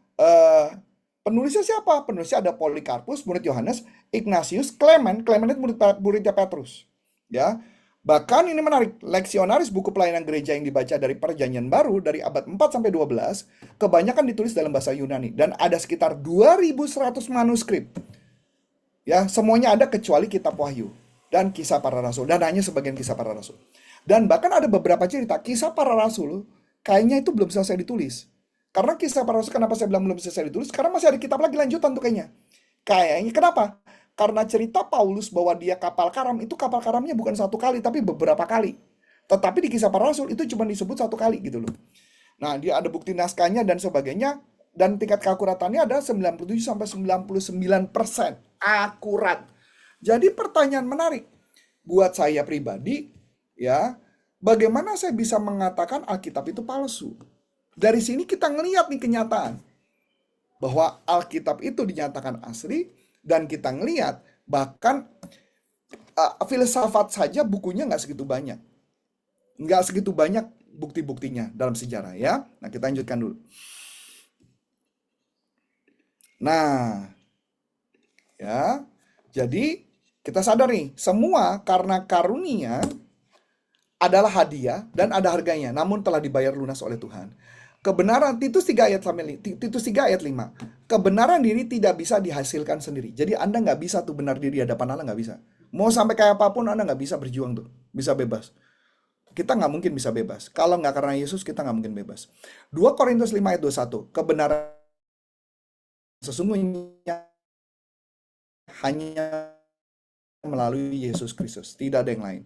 penulisnya siapa? Penulisnya ada Polikarpus, murid Yohanes, Ignatius, Clement itu muridnya Petrus. Ya. Bahkan ini menarik, Leksionaris buku pelayanan gereja yang dibaca dari Perjanjian Baru dari abad 4 sampai 12, kebanyakan ditulis dalam bahasa Yunani dan ada sekitar 2.100 manuskrip. Ya, semuanya ada kecuali kitab Wahyu dan kisah para rasul dan hanya sebagian kisah para rasul. Dan bahkan ada beberapa cerita kisah para rasul kayaknya itu belum selesai ditulis. Karena Kisah Para Rasul, kenapa saya bilang belum selesai ditulis? Karena masih ada kitab lagi lanjutan tuh kayaknya. Kayaknya kenapa? Karena cerita Paulus bahwa dia kapal karam, itu kapal karamnya bukan satu kali, tapi beberapa kali. Tetapi di Kisah Para Rasul itu cuma disebut satu kali gitu loh. Nah, dia ada bukti naskahnya dan sebagainya, dan tingkat keakuratannya ada 97 sampai 99% akurat. Jadi pertanyaan menarik buat saya pribadi, ya, bagaimana saya bisa mengatakan Alkitab itu palsu? Dari sini kita ngelihat nih kenyataan bahwa Alkitab itu dinyatakan asli, dan kita ngelihat bahkan filsafat saja bukunya nggak segitu banyak. Nggak segitu banyak bukti-buktinya dalam sejarah ya. Nah, kita lanjutkan dulu. Nah, ya. Jadi kita sadar nih, semua karena karunia adalah hadiah dan ada harganya, namun telah dibayar lunas oleh Tuhan. Kebenaran, Titus 3 ayat 5. Kebenaran diri tidak bisa dihasilkan sendiri. Jadi Anda nggak bisa tuh benar diri di hadapan Allah, nggak bisa. Mau sampai kayak apapun Anda nggak bisa berjuang tuh, bisa bebas. Kita nggak mungkin bisa bebas. Kalau nggak karena Yesus, kita nggak mungkin bebas. 2 Korintus 5 ayat 21. Kebenaran sesungguhnya hanya melalui Yesus Kristus, tidak ada yang lain.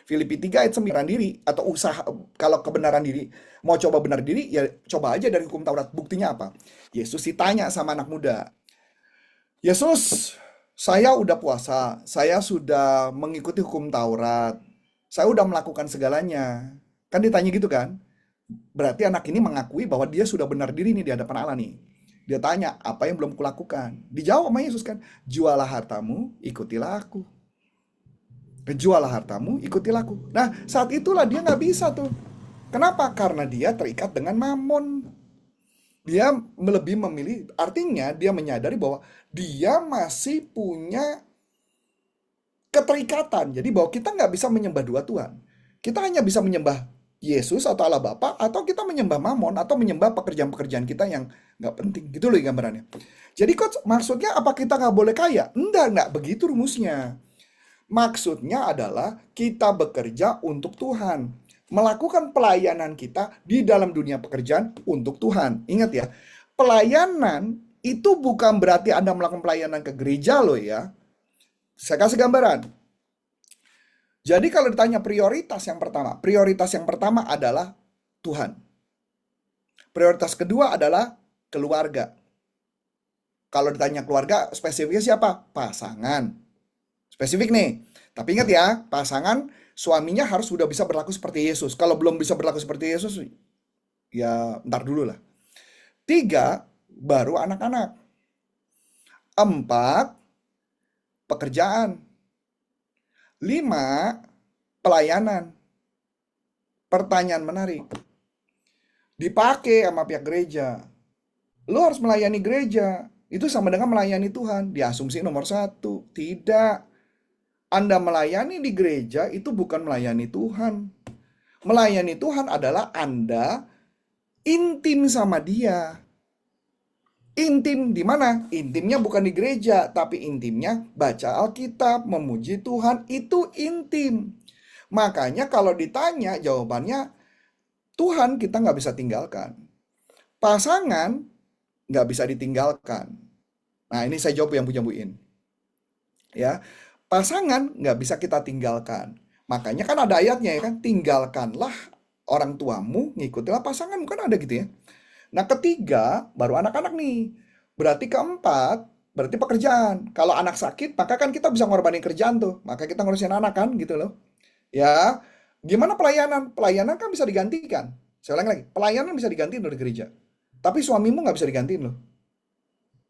Filipi 3 ayat 9 diri, atau usaha, kalau kebenaran diri, mau coba benar diri, ya coba aja dari hukum Taurat. Buktinya apa? Yesus ditanya sama anak muda, Yesus, saya udah puasa, saya sudah mengikuti hukum Taurat, saya udah melakukan segalanya. Kan ditanya gitu kan? Berarti anak ini mengakui bahwa dia sudah benar diri nih di hadapan Allah nih. Dia tanya, apa yang belum kulakukan? Dijawab sama Yesus kan, jualah hartamu, ikutilah aku. Jualah hartamu, ikutilah aku. Nah, saat itulah dia nggak bisa tuh. Kenapa? Karena dia terikat dengan mamon. Dia lebih memilih, artinya dia menyadari bahwa dia masih punya keterikatan. Jadi bahwa kita nggak bisa menyembah dua Tuhan. Kita hanya bisa menyembah Yesus atau Allah Bapa, atau kita menyembah mamon, atau menyembah pekerjaan-pekerjaan kita yang nggak penting. Gitu loh gambarannya. Jadi kok maksudnya apa kita nggak boleh kaya? Enggak begitu rumusnya. Maksudnya adalah kita bekerja untuk Tuhan. Melakukan pelayanan kita di dalam dunia pekerjaan untuk Tuhan. Ingat ya, pelayanan itu bukan berarti Anda melakukan pelayanan ke gereja loh ya. Saya kasih gambaran. Jadi kalau ditanya prioritas yang pertama adalah Tuhan. Prioritas kedua adalah keluarga. Kalau ditanya keluarga, spesifiknya siapa? Pasangan. Spesifik nih. Tapi ingat ya, pasangan suaminya harus sudah bisa berlaku seperti Yesus. Kalau belum bisa berlaku seperti Yesus, ya ntar dulu lah. 3, baru anak-anak. 4, pekerjaan. 5, pelayanan. Pertanyaan menarik. Dipakai sama pihak gereja. Lo harus melayani gereja. Itu sama dengan melayani Tuhan. Diasumsi nomor 1. Tidak. Anda melayani di gereja itu bukan melayani Tuhan. Melayani Tuhan adalah Anda intim sama Dia. Intim di mana? Intimnya bukan di gereja, tapi intimnya baca Alkitab, memuji Tuhan, itu intim. Makanya kalau ditanya jawabannya, Tuhan kita nggak bisa tinggalkan. Pasangan nggak bisa ditinggalkan. Nah ini saya jawab yang punya buin. Ya, pasangan nggak bisa kita tinggalkan. Makanya kan ada ayatnya ya kan, tinggalkanlah orang tuamu, ngikutilah pasangan, kan ada gitu ya. Nah ketiga, baru anak-anak nih. Berarti keempat, berarti pekerjaan. Kalau anak sakit, maka kan kita bisa ngorbanin kerjaan tuh. Maka kita ngurusin anak kan gitu loh. Ya, gimana pelayanan? Pelayanan kan bisa digantikan. Saya ulang lagi, pelayanan bisa digantiin dari gereja. Tapi suamimu nggak bisa digantiin loh.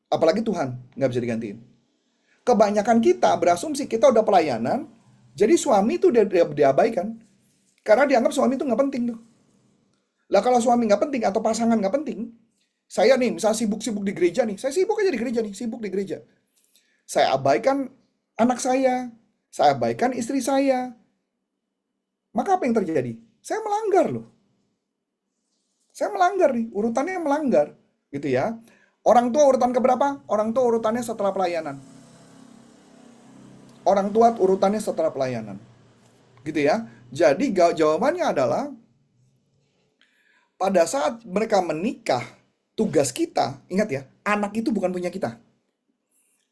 Apalagi Tuhan nggak bisa digantiin. Kebanyakan kita berasumsi kita udah pelayanan, jadi suami itu diabaikan. Karena dianggap suami itu nggak penting tuh. Lah kalau suami nggak penting atau pasangan nggak penting, saya nih misalnya sibuk-sibuk di gereja nih, saya sibuk aja di gereja nih, sibuk di gereja. Saya abaikan anak saya abaikan istri saya. Maka apa yang terjadi? Saya melanggar loh. Saya melanggar nih, urutannya melanggar. Gitu ya. Orang tua urutan keberapa? Orang tua urutannya setelah pelayanan. Orang tua urutannya setelah pelayanan. Gitu ya. Jadi jawabannya adalah pada saat mereka menikah, Tugas kita, ingat ya, anak itu bukan punya kita.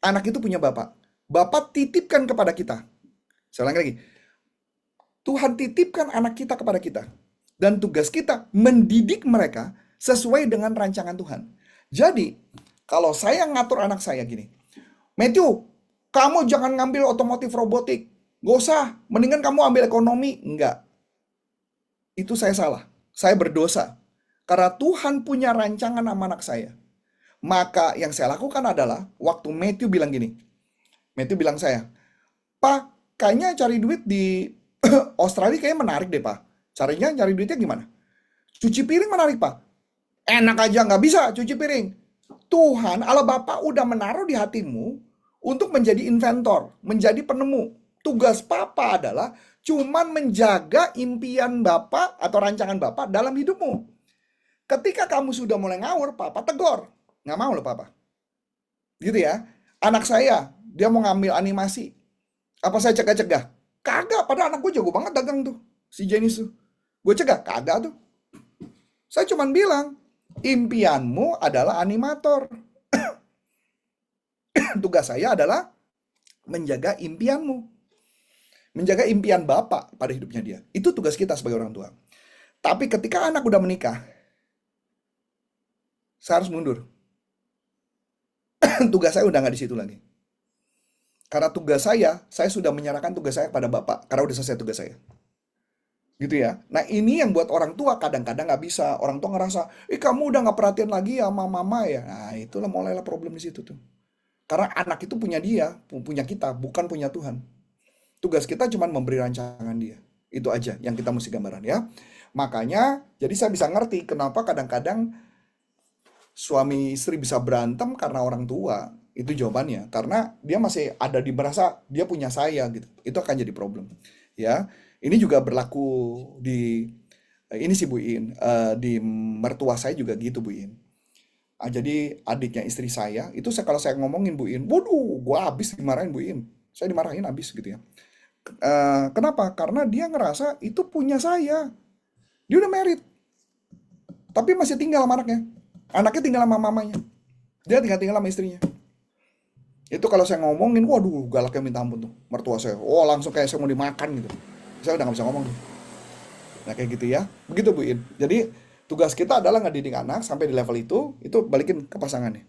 Anak itu punya Bapak. Bapak titipkan kepada kita. Saya ulangi lagi. Tuhan titipkan anak kita kepada kita. Dan tugas kita mendidik mereka sesuai dengan rancangan Tuhan. Jadi, kalau saya ngatur anak saya gini, Matthew, kamu jangan ngambil otomotif robotik. Gak usah, mendingan kamu ambil ekonomi. Enggak, itu saya salah. Saya berdosa. Karena Tuhan punya rancangan sama anak saya. Maka yang saya lakukan adalah, waktu Matthew bilang gini, Matthew bilang saya, Pak, kayaknya cari duit di Australia kayaknya menarik deh, Pak. Cari duitnya gimana? Cuci piring menarik, Pak. Enak aja nggak bisa cuci piring. Tuhan, Allah Bapa udah menaruh di hatimu untuk menjadi inventor, menjadi penemu. Tugas Papa adalah cuman menjaga impian Bapak atau rancangan Bapak dalam hidupmu. Ketika kamu sudah mulai ngawur, Papa tegur. Nggak mau loh, Papa. Gitu ya. Anak saya, dia mau ngambil animasi. Apa saya cegah-cegah? Kagak, padahal anak gue jago banget dagang tuh. Si Jenis tuh. Gue cegah, kagak tuh. Saya cuman bilang, impianmu adalah animator. Tugas saya adalah menjaga impianmu. Menjaga impian Bapak pada hidupnya dia. Itu tugas kita sebagai orang tua. Tapi ketika anak udah menikah, saya harus mundur. Tugas saya udah nggak di situ lagi. Karena tugas saya sudah menyerahkan tugas saya pada Bapak. Karena udah selesai tugas saya. Gitu ya. Nah ini yang buat orang tua kadang-kadang nggak bisa. Orang tua ngerasa, kamu udah nggak perhatian lagi ya sama mama ya. Nah itulah mulailah problem di situ tuh. Karena anak itu punya dia, punya kita, bukan punya Tuhan. Tugas kita cuma memberi rancangan dia. Itu aja yang kita mesti gambaran ya. Makanya, jadi saya bisa ngerti kenapa kadang-kadang suami istri bisa berantem karena orang tua. Itu jawabannya. Karena dia masih ada di merasa dia punya saya gitu. Itu akan jadi problem. Ya, ini juga berlaku di ini sih Bu In, di mertua saya juga gitu Bu In. Jadi adiknya istri saya itu kalau saya ngomongin Bu In, waduh, gua habis dimarahin Bu In. Saya dimarahin habis gitu ya. Kenapa? Karena dia ngerasa itu punya saya. Dia udah married, tapi masih tinggal sama anaknya. Anaknya tinggal sama mamanya. Dia tinggal sama istrinya. Itu kalau saya ngomongin, waduh, galaknya minta ampun tuh. Mertua saya, oh langsung kayak saya mau dimakan gitu. Saya udah nggak bisa ngomong tuh. Nah kayak gitu ya. Begitu Bu In. Jadi tugas kita adalah ngedidik anak sampai di level itu balikin ke pasangannya.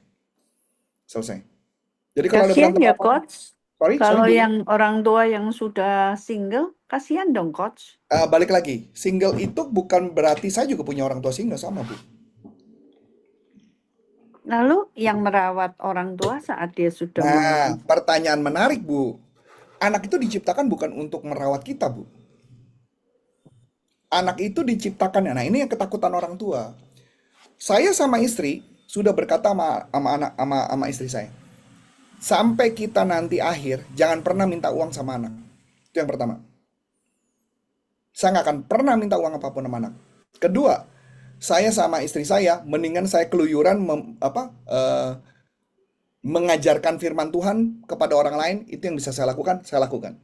Selesai. Jadi kalau ada Kasihan berantem ya, apa? Coach. Sorry Kalau Bu In. yang orang tua yang sudah single, kasihan dong, Coach. Balik lagi, single itu bukan berarti saya juga punya orang tua single sama Bu. Lalu yang merawat orang tua saat dia sudah Nah, pertanyaan menarik Bu. Anak itu diciptakan bukan untuk merawat kita Bu. Anak itu diciptakan, nah ini yang ketakutan orang tua. Saya sama istri sudah berkata sama anak sama istri saya. Sampai kita nanti akhir, jangan pernah minta uang sama anak. Itu yang pertama. Saya nggak akan pernah minta uang apapun sama anak. Kedua, saya sama istri saya mendingan saya keluyuran mengajarkan firman Tuhan kepada orang lain. Itu yang bisa saya lakukan, saya lakukan.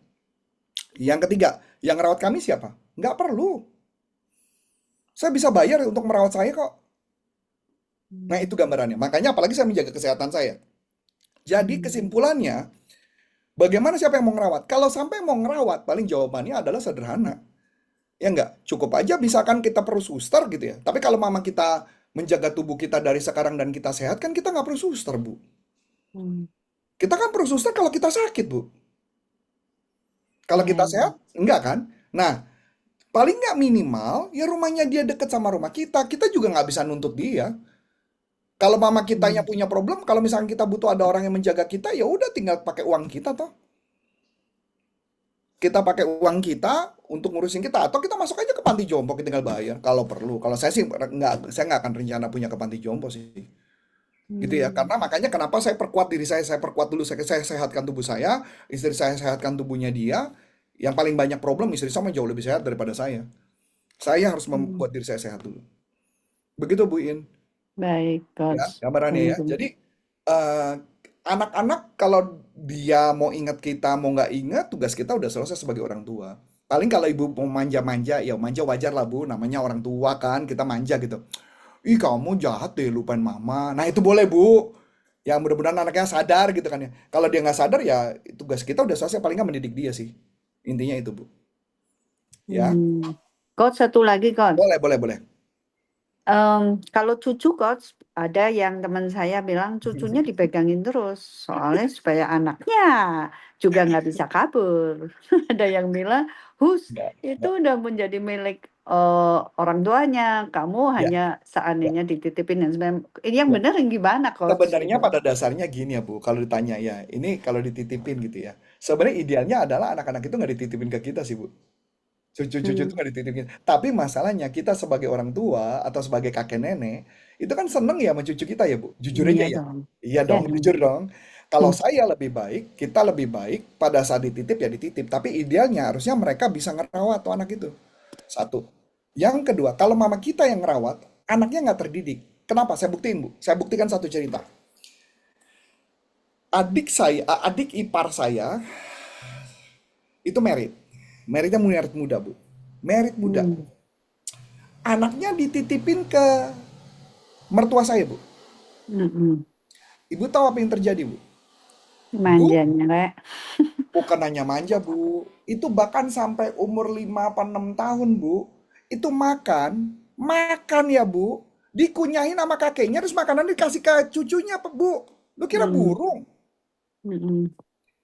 Yang ketiga, yang merawat kami siapa? Nggak perlu. Saya bisa bayar untuk merawat saya kok. Nah itu gambarannya. Makanya apalagi saya menjaga kesehatan saya. Jadi kesimpulannya, bagaimana siapa yang mau ngerawat? Kalau sampai mau ngerawat, paling jawabannya adalah sederhana. Ya enggak, cukup aja misalkan kita perlu suster gitu ya. Tapi kalau mama kita menjaga tubuh kita dari sekarang dan kita sehat, kan kita nggak perlu suster, Bu. Kita kan perlu suster kalau kita sakit, Bu. Kalau kita sehat, enggak kan? Nah, paling nggak minimal, ya rumahnya dia deket sama rumah kita juga nggak bisa nuntut dia. Kalau mama kita yang punya problem, kalau misalnya kita butuh ada orang yang menjaga kita, ya udah tinggal pakai uang kita toh. Kita pakai uang kita untuk ngurusin kita, atau kita masuk aja ke panti jompo, kita tinggal bayar kalau perlu. Kalau saya sih nggak, saya nggak akan rencana punya ke panti jompo sih, gitu ya. Karena makanya kenapa saya perkuat diri saya perkuat dulu, saya sehatkan tubuh saya, istri saya sehatkan tubuhnya dia. Yang paling banyak problem istri saya jauh lebih sehat daripada saya. Saya harus membuat diri saya sehat dulu. Begitu Bu In. Baik, Ya, Coach. gambarannya ya. Jadi anak-anak kalau dia mau ingat kita mau nggak ingat, tugas kita udah selesai sebagai orang tua. Paling kalau ibu mau manja-manja, ya manja wajar lah Bu, namanya orang tua kan, kita manja gitu. ih kamu jahat deh lupain mama. Nah itu boleh bu. Ya mudah-mudahan anaknya sadar gitu kan ya. Kalau dia nggak sadar ya tugas kita udah selesai paling nggak mendidik dia sih. Intinya itu bu. Ya, Hmm. Coach, satu lagi, Coach. boleh, boleh, boleh. Kalau cucu, Coach, ada yang teman saya bilang cucunya dipegangin terus, soalnya supaya anaknya juga nggak bisa kabur. Ada yang bilang, Hus, Enggak, itu enggak. udah menjadi milik orang tuanya, kamu Ya, hanya ya, seandainya dititipin dan sebagainya. Ini yang ya. benar yang gimana, Coach? Sebenarnya Gitu. pada dasarnya gini ya Bu, kalau ditanya ya, ini kalau dititipin gitu ya. Sebenarnya idealnya adalah anak-anak itu nggak dititipin ke kita sih Bu. Cucu-cucu itu Hmm. nggak dititipin. Tapi masalahnya kita sebagai orang tua atau sebagai kakek nenek, itu kan seneng ya sama cucu kita ya Bu. Jujur Iya aja ya. dong. Iya Ya dong, dong. jujur dong. Kalau Hmm. saya lebih baik, kita lebih baik pada saat dititip ya dititip. Tapi idealnya harusnya mereka bisa ngerawat tuh anak itu. Satu. Yang kedua, kalau mama kita yang ngerawat, anaknya nggak terdidik. Kenapa? Saya buktiin Bu. Saya buktikan satu cerita. Adik ipar saya itu merit. Meritnya merit muda, Bu. Merit muda. Hmm. Anaknya dititipin ke mertua saya, Bu. Mm-mm. Ibu tahu apa yang terjadi, Bu? Bu, Manjanya, Rek. bukan hanya manja, Bu. Itu bahkan sampai umur 5 apa 6 tahun, Bu. Itu makan, makan ya, Bu. Dikunyahin sama kakeknya, terus makanan dikasih ke cucunya, Bu. Lu kira Hmm. burung? Mm-mm.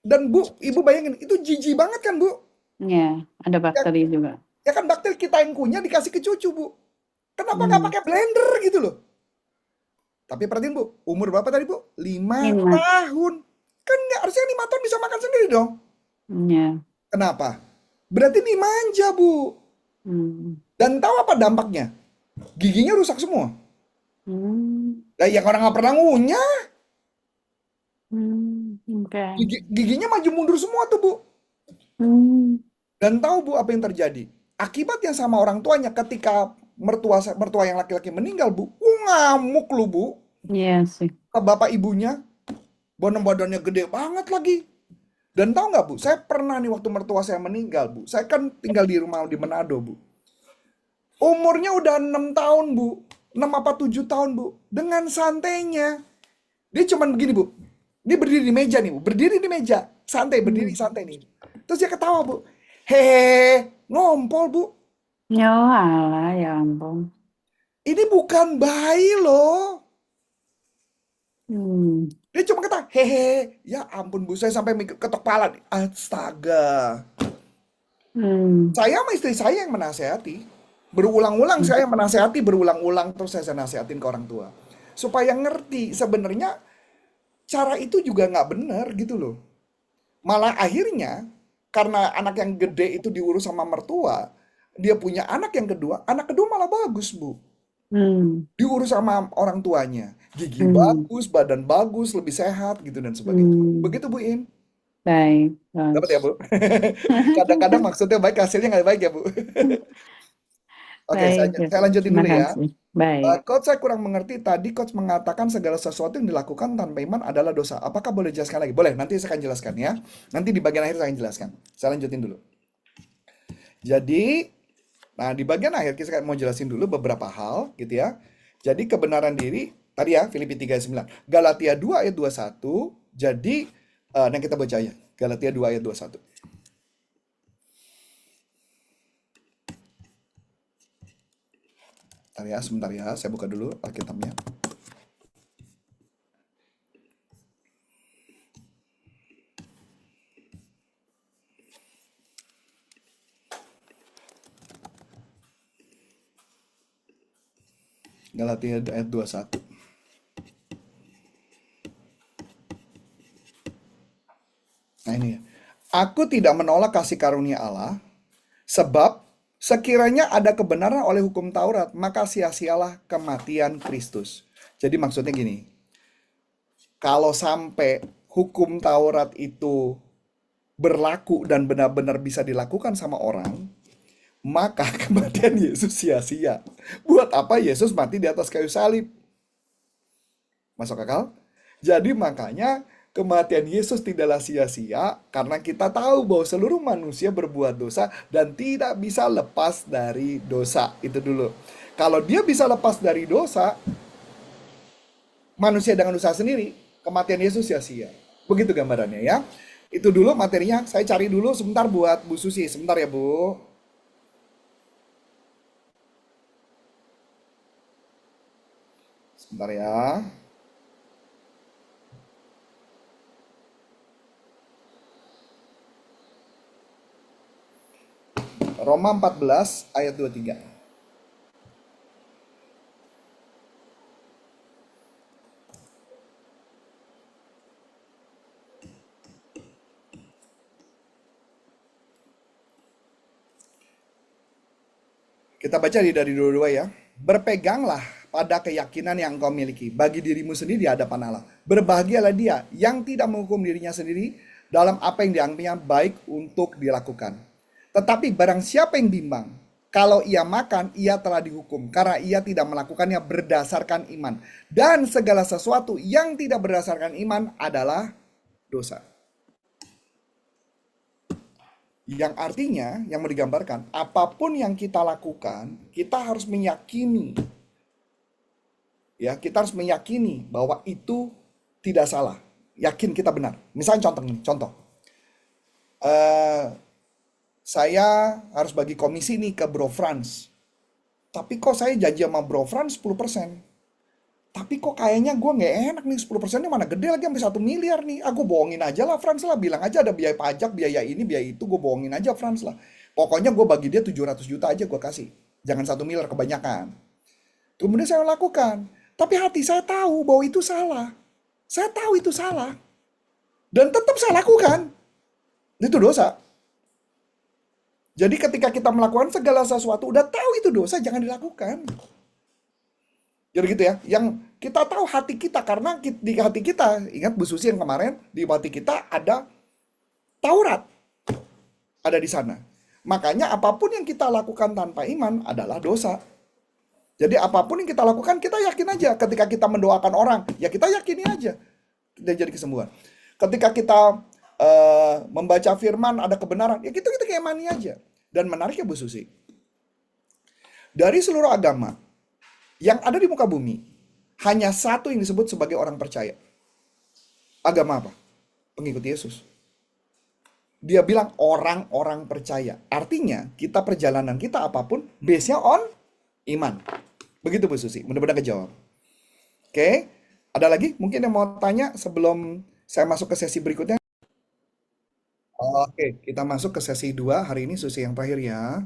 Dan Bu, Ibu bayangin, itu jijik banget kan, Bu? Ya, ada Ya, bakteri juga. ya kan bakteri kita yang kunyah dikasih ke cucu, Bu. Kenapa nggak Hmm. pakai blender gitu loh? Tapi perhatiin Bu, umur berapa tadi Bu? Lima Ini mas, tahun. Kan nggak harusnya 5 tahun bisa makan sendiri dong. ya. Kenapa? Berarti ini manja Bu. Hmm. Dan tahu apa dampaknya? Giginya rusak semua. Hmm. Nah, yang orang nggak pernah ngunyah, Hmm. Oke. giginya maju mundur semua tuh Bu. Hmm. Dan tahu Bu apa yang terjadi? Akibatnya sama orang tuanya ketika mertua yang laki-laki meninggal Bu, ngamuk lu Bu. Iya sih. Ke bapak ibunya, badan-badannya gede banget lagi. Dan tahu nggak Bu, saya pernah nih waktu mertua saya meninggal Bu, saya kan tinggal di rumah di Manado Bu. Umurnya udah 6 tahun Bu, 6 apa 7 tahun Bu. Dengan santainya, dia cuman begini Bu, dia berdiri di meja nih Bu, berdiri di meja, santai, berdiri Hmm. santai nih. Terus dia ketawa Bu, hehehe, ngompol Bu. Ya alah, ya ampun. Ini bukan bayi loh. Hmm. Dia cuma ketawa, hehehe. Ya ampun Bu, saya sampai ketok pala nih. Astaga. Hmm. Saya sama istri saya yang menasehati. Berulang-ulang saya yang menasehati, berulang-ulang terus saya nasehatin ke orang tua. Supaya ngerti sebenarnya cara itu juga nggak benar gitu loh. Malah akhirnya karena anak yang gede itu diurus sama mertua, dia punya anak kedua malah bagus bu. Hmm. Diurus sama orang tuanya. Gigi Hmm. bagus, badan bagus, lebih sehat gitu dan sebagainya. Hmm. Begitu Bu In. Baik, Dapat ya coach. Bu? Kadang-kadang maksudnya baik, hasilnya nggak baik ya Bu. Oke, Baik, saya coach. lanjutin Terima dulu ya. kasih. Baik. Coach, saya kurang mengerti. Tadi Coach mengatakan segala sesuatu yang dilakukan tanpa iman adalah dosa. Apakah boleh jelaskan lagi? Boleh, nanti saya akan jelaskan ya. Nanti di bagian akhir saya akan jelaskan. Saya lanjutin dulu. Jadi, nah di bagian akhir kita mau jelasin dulu beberapa hal gitu ya. Jadi kebenaran diri, tadi ya Filipi 3 ayat 9. Galatia 2 ayat 21. Jadi, yang kita baca ya. Galatia 2 ayat 21. Sebentar ya, saya buka dulu Alkitabnya. Galatia ayat 21. Nah ini ya. Aku tidak menolak kasih karunia Allah, sebab sekiranya ada kebenaran oleh hukum Taurat, maka sia-sialah kematian Kristus. Jadi maksudnya gini, kalau sampai hukum Taurat itu berlaku dan benar-benar bisa dilakukan sama orang, maka kematian Yesus sia-sia. Buat apa Yesus mati di atas kayu salib? Masuk akal? Jadi makanya kematian Yesus tidaklah sia-sia karena kita tahu bahwa seluruh manusia berbuat dosa dan tidak bisa lepas dari dosa. Itu dulu. Kalau dia bisa lepas dari dosa, manusia dengan usaha sendiri, kematian Yesus sia-sia. Begitu gambarannya ya. Itu dulu materinya, saya cari dulu sebentar buat Bu Susi. Sebentar ya Bu. Sebentar ya. Roma 14 ayat 23. Kita baca dari dua-dua ya. Berpeganglah pada keyakinan yang engkau miliki bagi dirimu sendiri di hadapan Allah. Berbahagialah dia yang tidak menghukum dirinya sendiri dalam apa yang dianggapnya baik untuk dilakukan. Tetapi barang siapa yang bimbang, kalau ia makan, ia telah dihukum karena ia tidak melakukannya berdasarkan iman. Dan segala sesuatu yang tidak berdasarkan iman adalah dosa. Yang artinya, yang mau digambarkan, apapun yang kita lakukan, kita harus meyakini. Ya, kita harus meyakini bahwa itu tidak salah. Yakin kita benar. Misalnya contoh nih, contoh. Eh, saya harus bagi komisi nih ke Bro Franz. Tapi kok saya janji sama Bro Franz 10%. Tapi kok kayaknya gue nggak enak nih, 10%-nya mana gede lagi sampai 1 miliar nih. Aku bohongin aja lah Franz lah. Bilang aja ada biaya pajak, biaya ini, biaya itu. Gue bohongin aja Franz lah. Pokoknya gue bagi dia 700 juta aja gue kasih. Jangan 1 miliar kebanyakan. Kemudian saya lakukan. Tapi hati saya tahu bahwa itu salah. Saya tahu itu salah. Dan tetap saya lakukan. Itu dosa. Jadi ketika kita melakukan segala sesuatu, udah tahu itu dosa, jangan dilakukan. Jadi gitu ya. Yang kita tahu hati kita, karena di hati kita, ingat Bu Susi yang kemarin, di hati kita ada Taurat. Ada di sana. Makanya apapun yang kita lakukan tanpa iman adalah dosa. Jadi apapun yang kita lakukan, kita yakin aja. Ketika kita mendoakan orang, ya kita yakini aja. Tidak jadi kesembuhan. Ketika kita membaca firman, ada kebenaran, ya kita imani aja. Dan menariknya Bu Susi, dari seluruh agama yang ada di muka bumi, hanya satu yang disebut sebagai orang percaya. Agama apa? Pengikut Yesus. Dia bilang orang-orang percaya. Artinya, kita perjalanan kita apapun, base-nya on iman. Begitu Bu Susi, mudah-mudahan kejawab. Oke, ada lagi mungkin yang mau tanya sebelum saya masuk ke sesi berikutnya? Oke, kita masuk ke sesi 2 hari ini, Susi yang terakhir ya.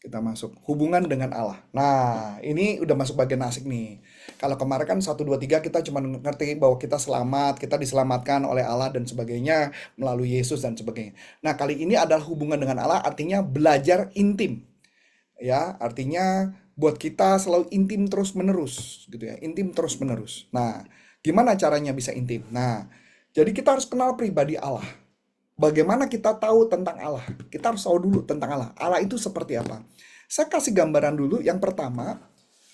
Kita masuk hubungan dengan Allah. Nah, ini udah masuk bagian asik nih. Kalau kemarin kan 1, 2, 3 kita cuma ngerti bahwa kita selamat, kita diselamatkan oleh Allah dan sebagainya melalui Yesus dan sebagainya. Nah, kali ini adalah hubungan dengan Allah, artinya belajar intim. Ya, artinya buat kita selalu intim terus-menerus gitu ya. Intim terus-menerus. Nah, gimana caranya bisa intim? Nah, jadi kita harus kenal pribadi Allah. Bagaimana kita tahu tentang Allah? Kita harus tahu dulu tentang Allah. Allah itu seperti apa? Saya kasih gambaran dulu. Yang pertama,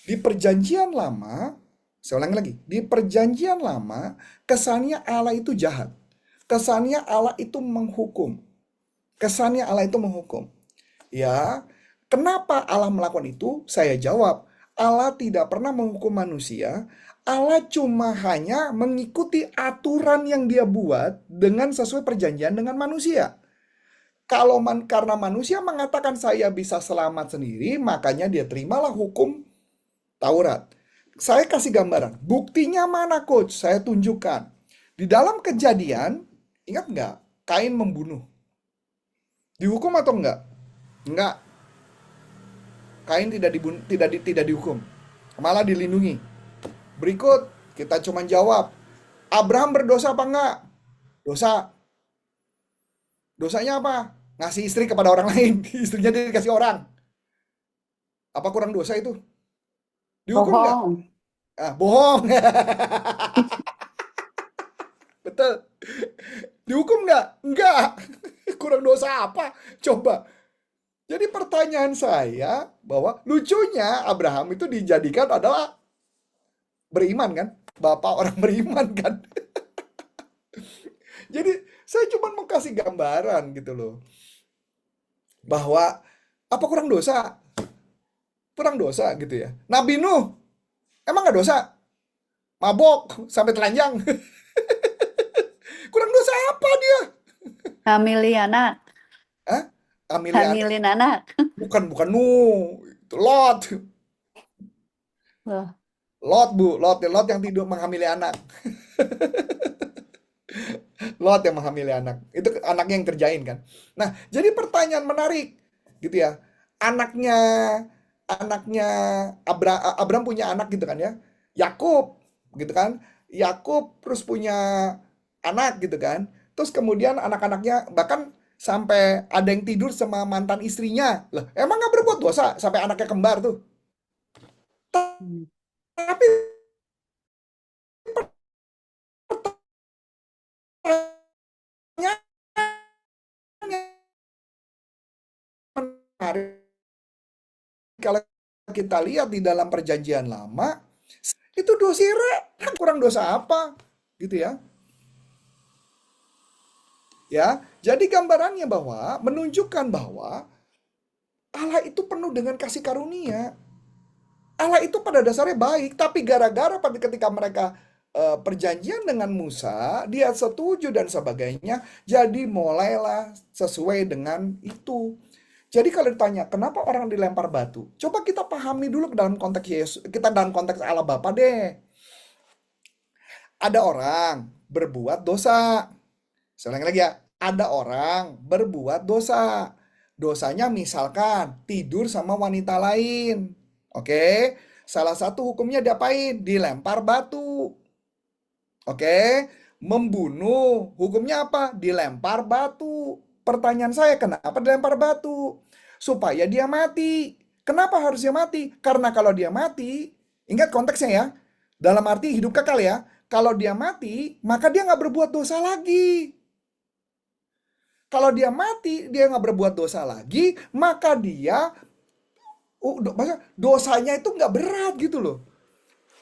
di perjanjian lama, saya ulangi lagi, di perjanjian lama, kesannya Allah itu jahat. Kesannya Allah itu menghukum. Kesannya Allah itu menghukum. Ya, kenapa Allah melakukan itu? Saya jawab, Allah tidak pernah menghukum manusia. Allah cuma hanya mengikuti aturan yang dia buat dengan sesuai perjanjian dengan manusia. Karena manusia mengatakan saya bisa selamat sendiri, makanya dia terimalah hukum Taurat. Saya kasih gambaran. Buktinya mana coach? Saya tunjukkan. Di dalam Kejadian, ingat nggak? Kain membunuh. Dihukum atau enggak? Enggak. Kain tidak dihukum. Malah dilindungi. Berikut, kita cuma jawab. Abraham berdosa apa enggak? Dosa. Dosanya apa? Ngasih istri kepada orang lain. Istrinya dia dikasih orang. Apa kurang dosa itu? Dihukum enggak? Bohong. Bohong. Betul. Dihukum enggak? Enggak. Kurang dosa apa? Coba. Jadi pertanyaan saya bahwa lucunya Abraham itu dijadikan adalah beriman kan? Bapak orang beriman kan? Jadi saya cuma mau kasih gambaran gitu loh. Bahwa apa kurang dosa? kurang dosa gitu ya. Nabi Nuh, emang nggak dosa? Mabok sampai telanjang. Kurang dosa apa dia? Hamili anak, Hah? Amelia anak? hamilin anak. Bukan Nuh. Itu Lot. Loh, Lot, Bu. Lot yang tidur menghamili anak. Lot yang menghamili anak. Itu anaknya yang kerjain kan. Nah, jadi pertanyaan menarik gitu ya. Anaknya anaknya Abraham punya anak gitu kan ya. Yakub gitu kan. Yakub terus punya anak gitu kan. Terus kemudian anak-anaknya bahkan sampai ada yang tidur sama mantan istrinya. Loh, emang nggak berbuat dosa sampai anaknya kembar tuh. hmm, Tapi pertanyaannya menarik. Kalau kita lihat di dalam perjanjian lama, itu dosira kurang dosa apa? Gitu ya. Ya, jadi gambarannya bahwa menunjukkan bahwa Allah itu penuh dengan kasih karunia. Allah itu pada dasarnya baik, tapi gara-gara pada ketika mereka perjanjian dengan Musa, dia setuju dan sebagainya, jadi mulailah sesuai dengan itu. Jadi kalau ditanya kenapa orang dilempar batu, coba kita pahami dulu dalam konteks Yesus, kita dalam konteks Allah Bapa deh. Ada orang berbuat dosa. Saya ulangi lagi ya, ada orang berbuat dosa. Dosanya misalkan tidur sama wanita lain. Oke, salah satu hukumnya diapain? Dilempar batu. Oke, membunuh hukumnya apa? Dilempar batu. Pertanyaan saya, kenapa dilempar batu? Supaya dia mati. Kenapa harus dia mati? Karena kalau dia mati, ingat konteksnya ya, dalam arti hidup kekal ya. Kalau dia mati, maka dia nggak berbuat dosa lagi. Kalau dia mati, dia nggak berbuat dosa lagi, maka dia, maksudnya dosanya itu nggak berat gitu loh.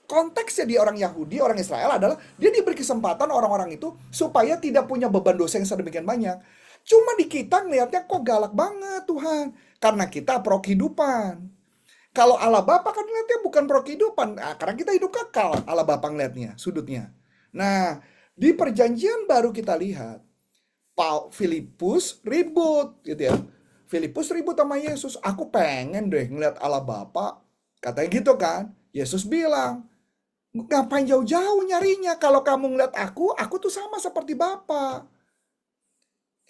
Konteksnya dia orang Yahudi, orang Israel adalah dia diberi kesempatan orang-orang itu supaya tidak punya beban dosa yang sedemikian banyak. Cuma di kita ngelihatnya kok galak banget Tuhan. Karena kita pro kehidupan. Kalau Allah Bapa kan ngelihatnya bukan pro kehidupan. Nah, karena kita hidup kekal. Allah Bapa ngelihatnya, sudutnya. Nah, di perjanjian baru kita lihat. Filipus ribut gitu ya. Filipus ribut sama Yesus. Aku pengen deh ngeliat Allah Bapa. Katanya gitu kan. Yesus bilang, ngapain jauh-jauh nyarinya? Kalau kamu ngeliat aku tuh sama seperti Bapa.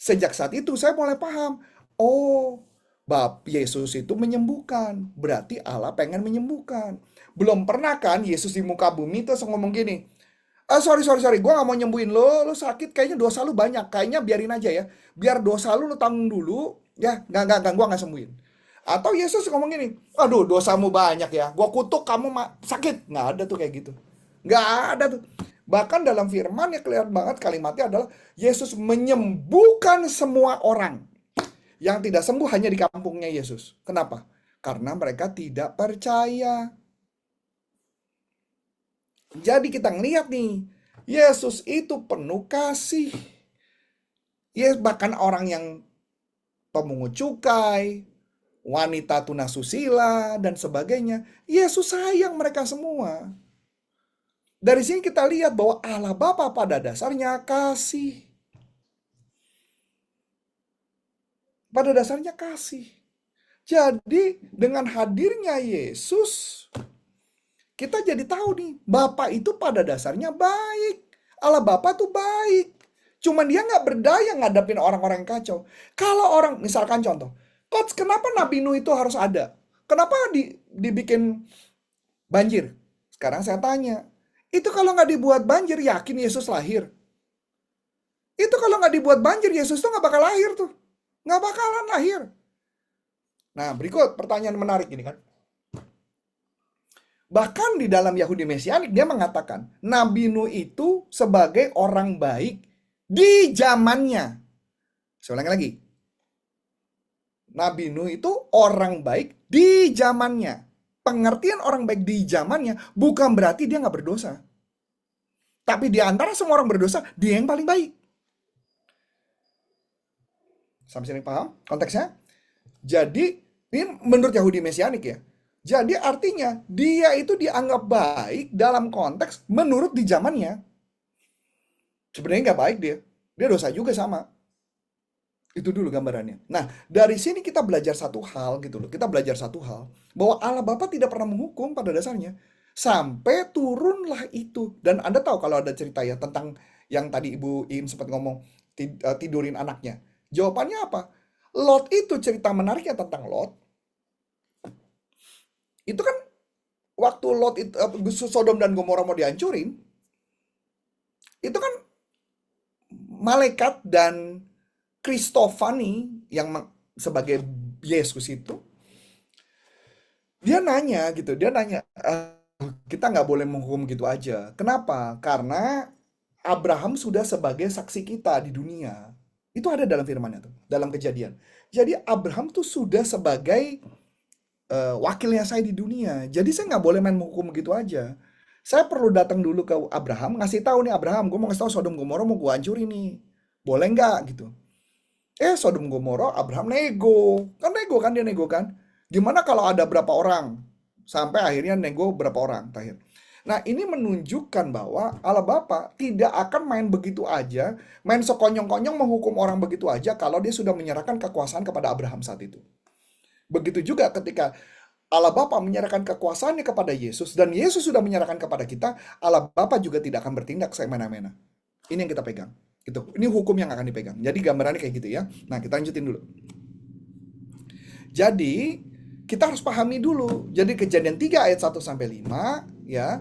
Sejak saat itu saya mulai paham. Oh, Yesus itu menyembuhkan. Berarti Allah pengen menyembuhkan. Belum pernah kan Yesus di muka bumi terus ngomong gini. Ah, sorry, gue gak mau nyembuhin lo sakit, kayaknya dosa lu banyak, kayaknya biarin aja ya, biar dosa lu tanggung dulu, ya, gue gak sembuhin. Atau Yesus ngomong gini, aduh dosamu banyak ya, gue kutuk kamu sakit, nggak ada tuh kayak gitu, nggak ada tuh. Bahkan dalam firman ya kelihatan banget kalimatnya adalah Yesus menyembuhkan semua orang. Yang tidak sembuh hanya di kampungnya Yesus. Kenapa? Karena mereka tidak percaya. Jadi kita ngeliat nih, Yesus itu penuh kasih. Bahkan orang yang pemungut cukai, wanita tunasusila, dan sebagainya. Yesus sayang mereka semua. Dari sini kita lihat bahwa Allah Bapa pada dasarnya kasih. Pada dasarnya kasih. Jadi dengan hadirnya Yesus, kita jadi tahu nih, Bapa itu pada dasarnya baik. Allah Bapa tuh baik. Cuman dia nggak berdaya ngadapin orang-orang yang kacau. Kalau orang, misalkan contoh, Coach, kenapa Nabi Nuh itu harus ada? Kenapa dibikin banjir? Sekarang saya tanya, itu kalau nggak dibuat banjir, yakin Yesus lahir? Itu kalau nggak dibuat banjir, Yesus tuh nggak bakal lahir tuh. Nggak bakalan lahir. Nah, berikut pertanyaan menarik ini kan. Bahkan di dalam Yahudi Mesianik dia mengatakan Nabi Nuh itu sebagai orang baik di zamannya. Saya ulangi lagi. Nabi Nuh itu orang baik di zamannya. Pengertian orang baik di zamannya bukan berarti dia nggak berdosa. Tapi di antara semua orang berdosa, dia yang paling baik. Sampai sini paham konteksnya? Jadi, ini menurut Yahudi Mesianik ya. Jadi artinya dia itu dianggap baik dalam konteks menurut di zamannya. Sebenarnya nggak baik dia. Dia dosa juga sama. Itu dulu gambarannya. Nah, dari sini kita belajar satu hal gitu loh. Kita belajar satu hal. Bahwa Allah Bapa tidak pernah menghukum pada dasarnya. Sampai turunlah itu. Dan Anda tahu kalau ada cerita ya tentang yang tadi Ibu Im sempat ngomong tidurin anaknya. Jawabannya apa? Lot itu cerita menariknya tentang Lot. Itu kan waktu Lot itu, Sodom dan Gomora mau dihancurin. Itu kan malaikat dan Kristofani yang sebagai Yesus itu, dia nanya gitu, dia nanya, kita nggak boleh menghukum gitu aja. Kenapa? Karena Abraham sudah sebagai saksi kita di dunia. Itu ada dalam firman-Nya tuh, dalam Kejadian. Jadi Abraham tuh sudah sebagai wakilnya saya di dunia. Jadi saya nggak boleh main menghukum gitu aja. Saya perlu datang dulu ke Abraham, ngasih tahu nih Abraham, gue mau ngasih tahu Sodom Gomora mau gue hancurin nih. Boleh nggak gitu? Sodom Gomora, Abraham nego. Kan nego kan dia nego kan. Gimana kalau ada berapa orang? Sampai akhirnya nego berapa orang terakhir. Nah ini menunjukkan bahwa Allah Bapa tidak akan main begitu aja, main sekonyong-konyong menghukum orang begitu aja kalau dia sudah menyerahkan kekuasaan kepada Abraham saat itu. Begitu juga ketika Allah Bapa menyerahkan kekuasaannya kepada Yesus dan Yesus sudah menyerahkan kepada kita, Allah Bapa juga tidak akan bertindak semena-mena. Ini yang kita pegang. Gitu. Ini hukum yang akan dipegang. Jadi gambarannya kayak gitu ya. Nah, kita lanjutin dulu. Jadi, kita harus pahami dulu. Jadi Kejadian 3 ayat 1 sampai 5 ya.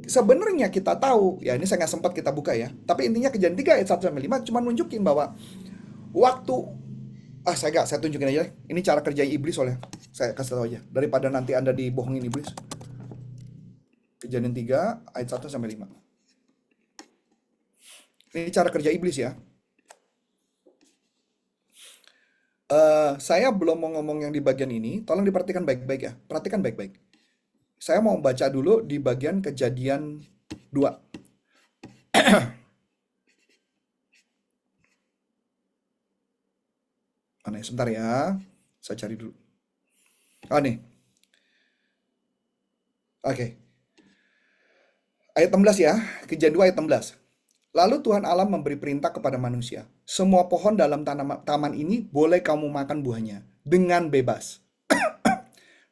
Sebenarnya kita tahu, ya ini saya nggak sempat kita buka ya. Tapi intinya Kejadian 3 ayat 1 sampai 5 cuma nunjukin bahwa waktu saya tunjukin aja. Ini cara kerja iblis soalnya. Saya kasih tahu aja daripada nanti Anda dibohongin iblis. Kejadian 3 ayat 1 sampai 5. Ini cara kerja iblis ya. Saya belum mau ngomong yang di bagian ini, tolong diperhatikan baik-baik ya. Perhatikan baik-baik. Saya mau baca dulu di bagian Kejadian 2. Mana ya? Sebentar ya. Saya cari dulu. Oh nih. Oke. Ayat 16 ya. Kejadian 2 ayat 16. Lalu Tuhan Allah memberi perintah kepada manusia. Semua pohon dalam taman ini boleh kamu makan buahnya dengan bebas.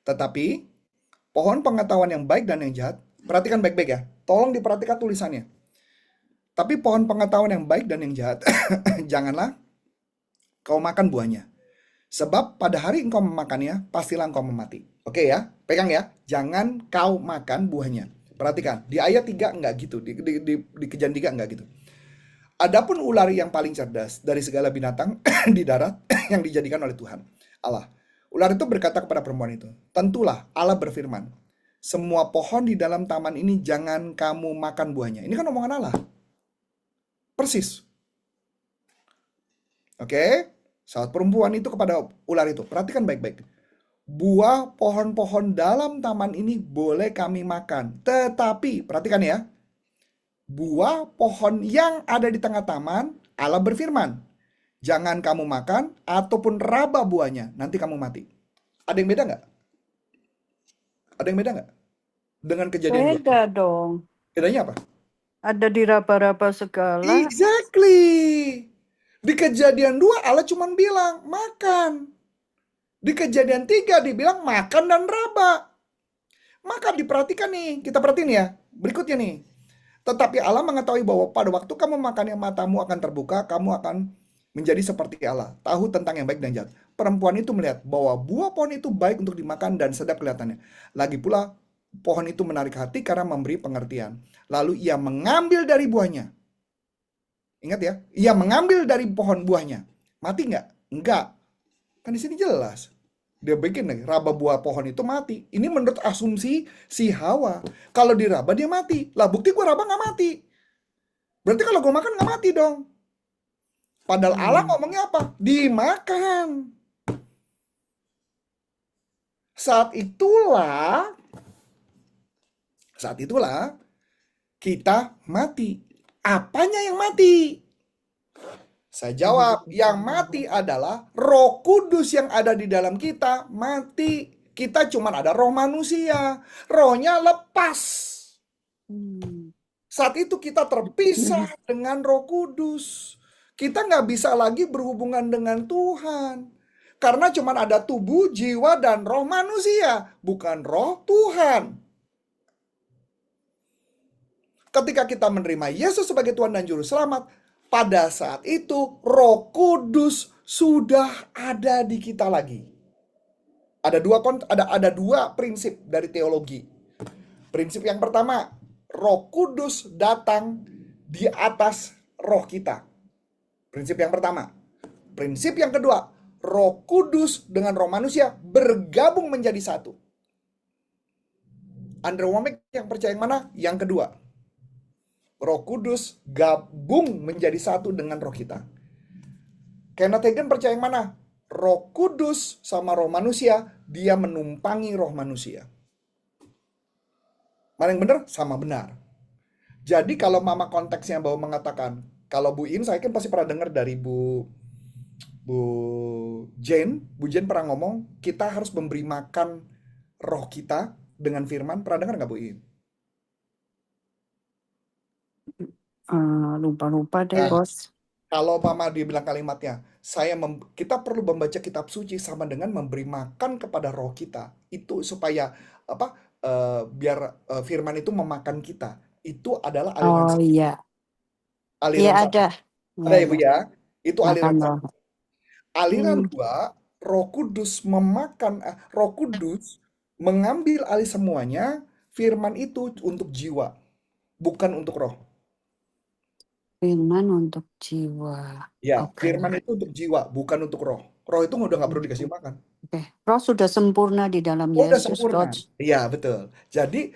Tetapi pohon pengetahuan yang baik dan yang jahat, perhatikan baik-baik ya. Tolong diperhatikan tulisannya. Tapi pohon pengetahuan yang baik dan yang jahat, janganlah kau makan buahnya. Sebab pada hari engkau memakannya, pastilah engkau mati. Oke ya, pegang ya. Jangan kau makan buahnya. Perhatikan, di ayat 3 enggak gitu. Di Kejadian 3 enggak gitu. Adapun ular yang paling cerdas dari segala binatang di darat yang dijadikan oleh Tuhan Allah. Ular itu berkata kepada perempuan itu, tentulah Allah berfirman, semua pohon di dalam taman ini jangan kamu makan buahnya. Ini kan omongan Allah. Persis. Oke? Saat perempuan itu kepada ular itu, perhatikan baik-baik. Buah pohon-pohon dalam taman ini boleh kami makan. Tetapi, perhatikan ya, buah pohon yang ada di tengah taman, Allah berfirman, jangan kamu makan ataupun raba buahnya, nanti kamu mati. Ada yang beda nggak? Ada yang beda nggak? Dengan Kejadian 2? Beda dong. Bedanya apa? Ada diraba-raba segala. Exactly. Di Kejadian 2 Allah cuma bilang makan. Di Kejadian 3 dibilang makan dan raba. Maka diperhatikan nih, kita perhatiin ya. Berikutnya nih. Tetapi Allah mengetahui bahwa pada waktu kamu makan yang matamu akan terbuka, kamu akan menjadi seperti Allah, tahu tentang yang baik dan jahat. Perempuan itu melihat bahwa buah pohon itu baik untuk dimakan dan sedap kelihatannya. Lagi pula pohon itu menarik hati karena memberi pengertian. Lalu ia mengambil dari buahnya. Ingat ya, ia mengambil dari pohon buahnya. Mati nggak? Enggak. Kan di sini jelas. Dia bikin nih, raba buah pohon itu mati. Ini menurut asumsi si Hawa. Kalau diraba dia mati. Lah bukti gue raba nggak mati. Berarti kalau gue makan nggak mati dong. Padahal Allah ngomongnya apa? Dimakan. Saat itulah kita mati. Apanya yang mati? Saya jawab, yang mati adalah Roh Kudus yang ada di dalam kita mati. Kita cuma ada roh manusia, rohnya lepas. Hmm. Saat itu kita terpisah dengan Roh Kudus. Kita nggak bisa lagi berhubungan dengan Tuhan. Karena cuma ada tubuh, jiwa, dan roh manusia, bukan roh Tuhan. Ketika kita menerima Yesus sebagai Tuhan dan Juru Selamat, pada saat itu Roh Kudus sudah ada di kita lagi. Ada dua prinsip dari teologi. Prinsip yang pertama, Roh Kudus datang di atas roh kita. Prinsip yang pertama. Prinsip yang kedua, Roh Kudus dengan roh manusia bergabung menjadi satu. Andrew Wommack yang percaya yang mana? Yang kedua. Roh Kudus gabung menjadi satu dengan roh kita. Kenneth Hagin percaya yang mana? Roh Kudus sama roh manusia, dia menumpangi roh manusia. Mana yang benar? Sama benar. Jadi kalau mama konteksnya bahwa mengatakan, kalau Bu In, saya kan pasti pernah dengar dari Bu Bu Jane pernah ngomong, kita harus memberi makan roh kita dengan firman. Pernah dengar nggak Bu In? Lupa-lupa deh, Nah, Bos. kalau mama dia bilang kalimatnya, kita perlu membaca kitab suci sama dengan memberi makan kepada roh kita. Itu supaya apa? Biar firman itu memakan kita. Itu adalah aliran Oh iya, iya aliran satu. ada. Iya, Ada ya Bu iya. ya? Itu Makan aliran roh. satu. Aliran Hmm, dua, Roh Kudus mengambil alih semuanya, firman itu untuk jiwa, bukan untuk roh. firman untuk jiwa. Ya, Oke. firman itu untuk jiwa, bukan untuk roh. Roh itu udah nggak perlu dikasih makan. Oke. Roh sudah sempurna di dalam Oh, udah Yesus, sempurna. Coach. Iya, betul. Jadi,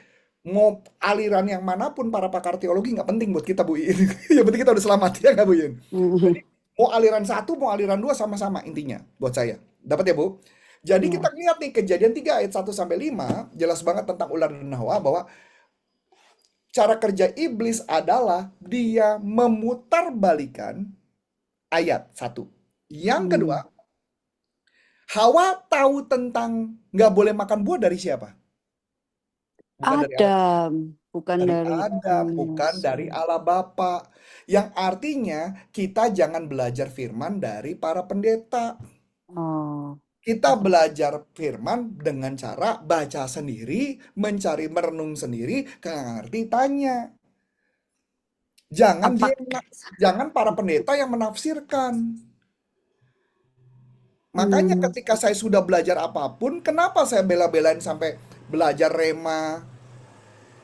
mau aliran yang manapun para pakar teologi nggak penting buat kita, Bu Iin. Yang penting kita udah selamat, ya nggak, Bu Iin? Jadi, mau aliran satu, mau aliran dua, sama-sama intinya buat saya. Dapat ya, Bu? Jadi kita Ya. lihat nih Kejadian 3 ayat 1-5 jelas banget tentang ular dan Hawa bahwa cara kerja iblis adalah dia memutarbalikan ayat satu. Yang kedua, Hmm. Hawa tahu tentang nggak boleh makan buah dari siapa? Bukan dari Allah. Adam, bukan Dari dari Adam, bukan Yes. dari Allah Bapa. Yang artinya kita jangan belajar firman dari para pendeta. Oh, Kita belajar firman dengan cara baca sendiri, mencari merenung sendiri, nggak ngerti tanya. Jangan apa? dia jangan para pendeta yang menafsirkan. Makanya Hmm. ketika saya sudah belajar apapun, kenapa saya bela-belain sampai belajar rema?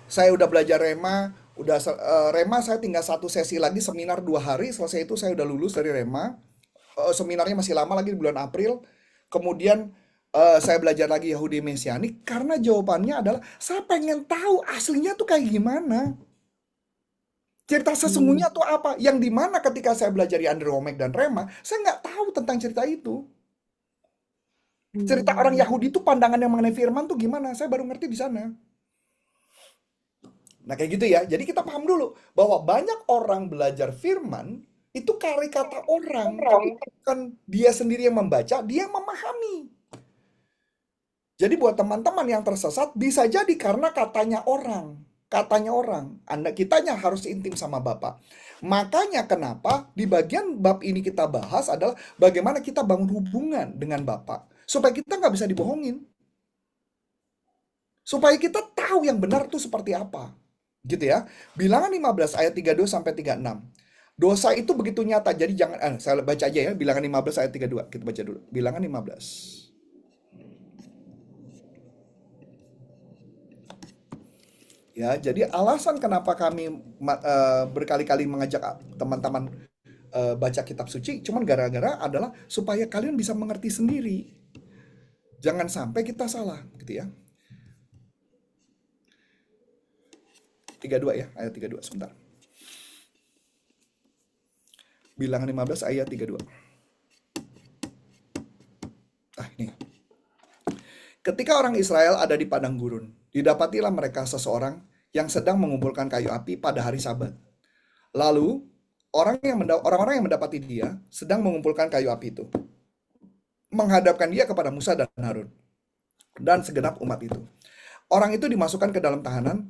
Saya udah belajar rema, rema saya tinggal satu sesi lagi seminar 2 hari, selesai itu saya udah lulus dari rema. Seminarnya masih lama lagi di bulan April. Kemudian saya belajar lagi Yahudi Mesianik karena jawabannya adalah saya pengen tahu aslinya tuh kayak gimana. Cerita Hmm. sesungguhnya tuh apa? Yang dimana ketika saya belajar di Andrew Wommack dan Rema, saya nggak tahu tentang cerita itu. Cerita orang Hmm. Yahudi itu pandangan yang mengenai firman tuh gimana? Saya baru ngerti di sana. Nah kayak gitu ya. Jadi kita paham dulu bahwa banyak orang belajar firman itu kari kata orang, tapi bukan dia sendiri yang membaca, dia yang memahami. Jadi buat teman-teman yang tersesat bisa jadi karena katanya orang. Katanya orang, kitanya harus intim sama Bapak. Makanya kenapa di bagian bab ini kita bahas adalah bagaimana kita bangun hubungan dengan Bapak. Supaya kita nggak bisa dibohongin. Supaya kita tahu yang benar tuh seperti apa. Gitu ya. Bilangan 15 ayat 32-36. Dosa itu begitu nyata. Jadi jangan, saya baca aja ya. Bilangan 15 ayat 32. Kita baca dulu. Bilangan 15. Ya, jadi alasan kenapa kami berkali-kali mengajak teman-teman baca kitab suci, cuman gara-gara adalah supaya kalian bisa mengerti sendiri. Jangan sampai kita salah, gitu ya. 32 ya, ayat 32 sebentar. Bilangan 15 ayat 32. Ini. Ketika orang Israel ada di padang gurun, didapatilah mereka seseorang yang sedang mengumpulkan kayu api pada hari Sabat. Lalu, orang-orang yang mendapati dia sedang mengumpulkan kayu api itu menghadapkan dia kepada Musa dan Harun. dan segenap umat itu. Orang itu dimasukkan ke dalam tahanan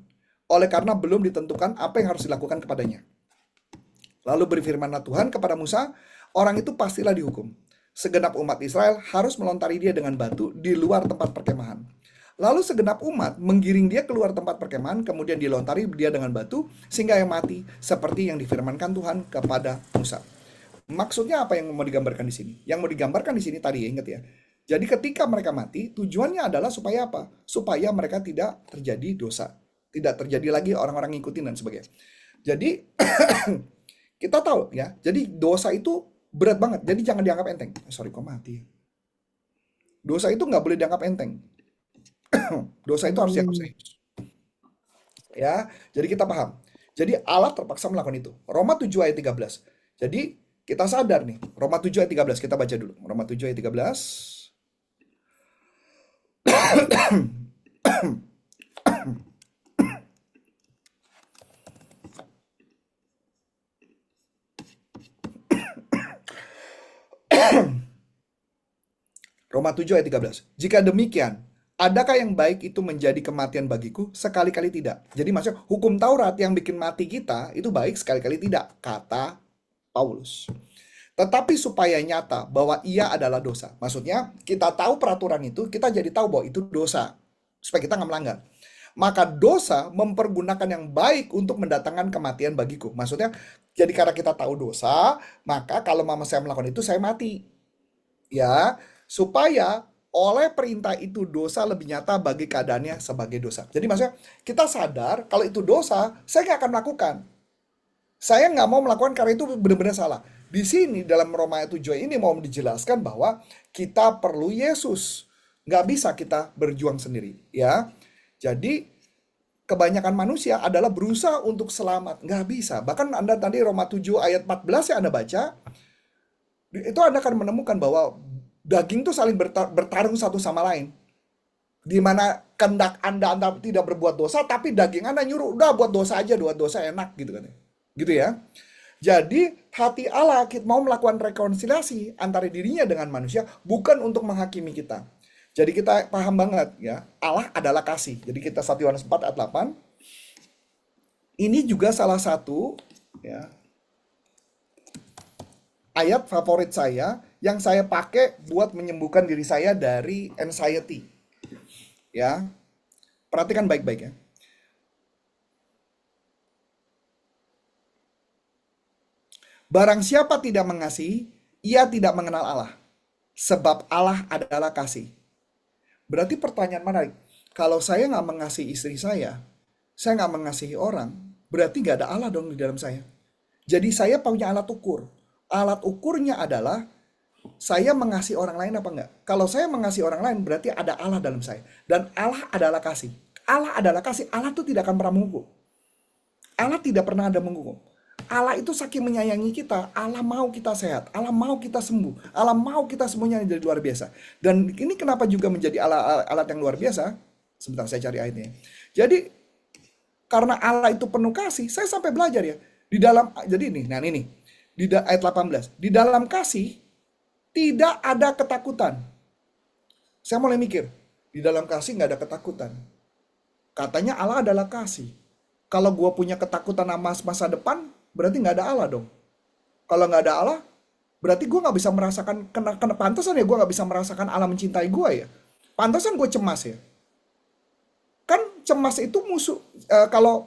oleh karena belum ditentukan apa yang harus dilakukan kepadanya. Lalu berfirmanlah Tuhan kepada Musa, orang itu pastilah dihukum. Segenap umat Israel harus melontari dia dengan batu di luar tempat perkemahan. Lalu segenap umat menggiring dia keluar tempat perkemahan, kemudian dilontari dia dengan batu, sehingga ia mati, seperti yang difirmankan Tuhan kepada Musa. Maksudnya apa yang mau digambarkan di sini? Yang mau digambarkan di sini tadi, ingat ya. Jadi ketika mereka mati, tujuannya adalah supaya apa? Supaya mereka tidak terjadi dosa. Tidak terjadi lagi orang-orang ngikutin dan sebagainya. Jadi kita tahu ya, jadi dosa itu berat banget. Jadi jangan dianggap enteng. Sorry, kok mati? Dosa itu nggak boleh dianggap enteng. Dosa itu harus dianggap Hmm. serius. Ya, jadi kita paham. Jadi Allah terpaksa melakukan itu. Roma 7 ayat 13. Jadi kita sadar nih, Roma 7 ayat 13 kita baca dulu. Roma 7 ayat 13. Roma 7 ayat 13. Jika demikian, adakah yang baik itu menjadi kematian bagiku? Sekali-kali tidak. Jadi maksudnya hukum Taurat yang bikin mati kita itu baik, sekali-kali tidak, kata Paulus. Tetapi supaya nyata bahwa ia adalah dosa. Maksudnya kita tahu peraturan itu, kita jadi tahu bahwa itu dosa. Supaya kita nggak melanggar. Maka dosa mempergunakan yang baik untuk mendatangkan kematian bagiku. Maksudnya, jadi karena kita tahu dosa, maka kalau mama saya melakukan itu, saya mati. Ya, supaya oleh perintah itu dosa lebih nyata bagi keadaannya sebagai dosa. Jadi maksudnya kita sadar kalau itu dosa, saya nggak akan melakukan. Saya nggak mau melakukan karena itu benar-benar salah. Di sini dalam Roma 7 ini mau dijelaskan bahwa kita perlu Yesus. Nggak bisa kita berjuang sendiri. Ya, jadi kebanyakan manusia adalah berusaha untuk selamat. Nggak bisa. Bahkan Anda tadi Roma 7 ayat 14 yang Anda baca, itu Anda akan menemukan bahwa daging itu saling bertarung satu sama lain. Di mana kehendak Anda tidak berbuat dosa, tapi daging Anda nyuruh, udah buat dosa aja, buat dosa enak gitu kan. Gitu ya. Jadi hati Allah mau melakukan rekonsiliasi antara dirinya dengan manusia bukan untuk menghakimi kita. Jadi kita paham banget ya, Allah adalah kasih. Jadi kita 1 Yohanes 4 ayat 8. Ini juga salah satu ya, ayat favorit saya yang saya pakai buat menyembuhkan diri saya dari anxiety. Ya, perhatikan baik-baik ya. Barang siapa tidak mengasihi, ia tidak mengenal Allah. Sebab Allah adalah kasih. Berarti pertanyaan menarik. Kalau saya nggak mengasihi istri saya nggak mengasihi orang, berarti nggak ada Allah dong di dalam saya. Jadi saya punya alat ukur. Alat ukurnya adalah saya mengasihi orang lain apa enggak? Kalau saya mengasihi orang lain berarti ada Allah dalam saya. Dan Allah adalah kasih. Allah adalah kasih. Allah itu tidak akan pernah menghukum. Allah tidak pernah ada menghukum. Allah itu saking menyayangi kita. Allah mau kita sehat. Allah mau kita sembuh. Allah mau kita semuanya jadi luar biasa. Dan ini kenapa juga menjadi alat yang luar biasa? Sebentar saya cari ayatnya. Jadi karena Allah itu penuh kasih, saya sampai belajar ya. Di dalam, jadi ini, nah ini. Di ayat 18. Di dalam kasih tidak ada ketakutan. Saya mulai mikir, di dalam kasih nggak ada ketakutan. Katanya Allah adalah kasih. Kalau gue punya ketakutan sama masa depan, berarti nggak ada Allah dong. Kalau nggak ada Allah, berarti gue nggak bisa merasakan, kena pantasan ya gue nggak bisa merasakan Allah mencintai gue ya. Pantasan gue cemas ya. Kan cemas itu musuh, kalau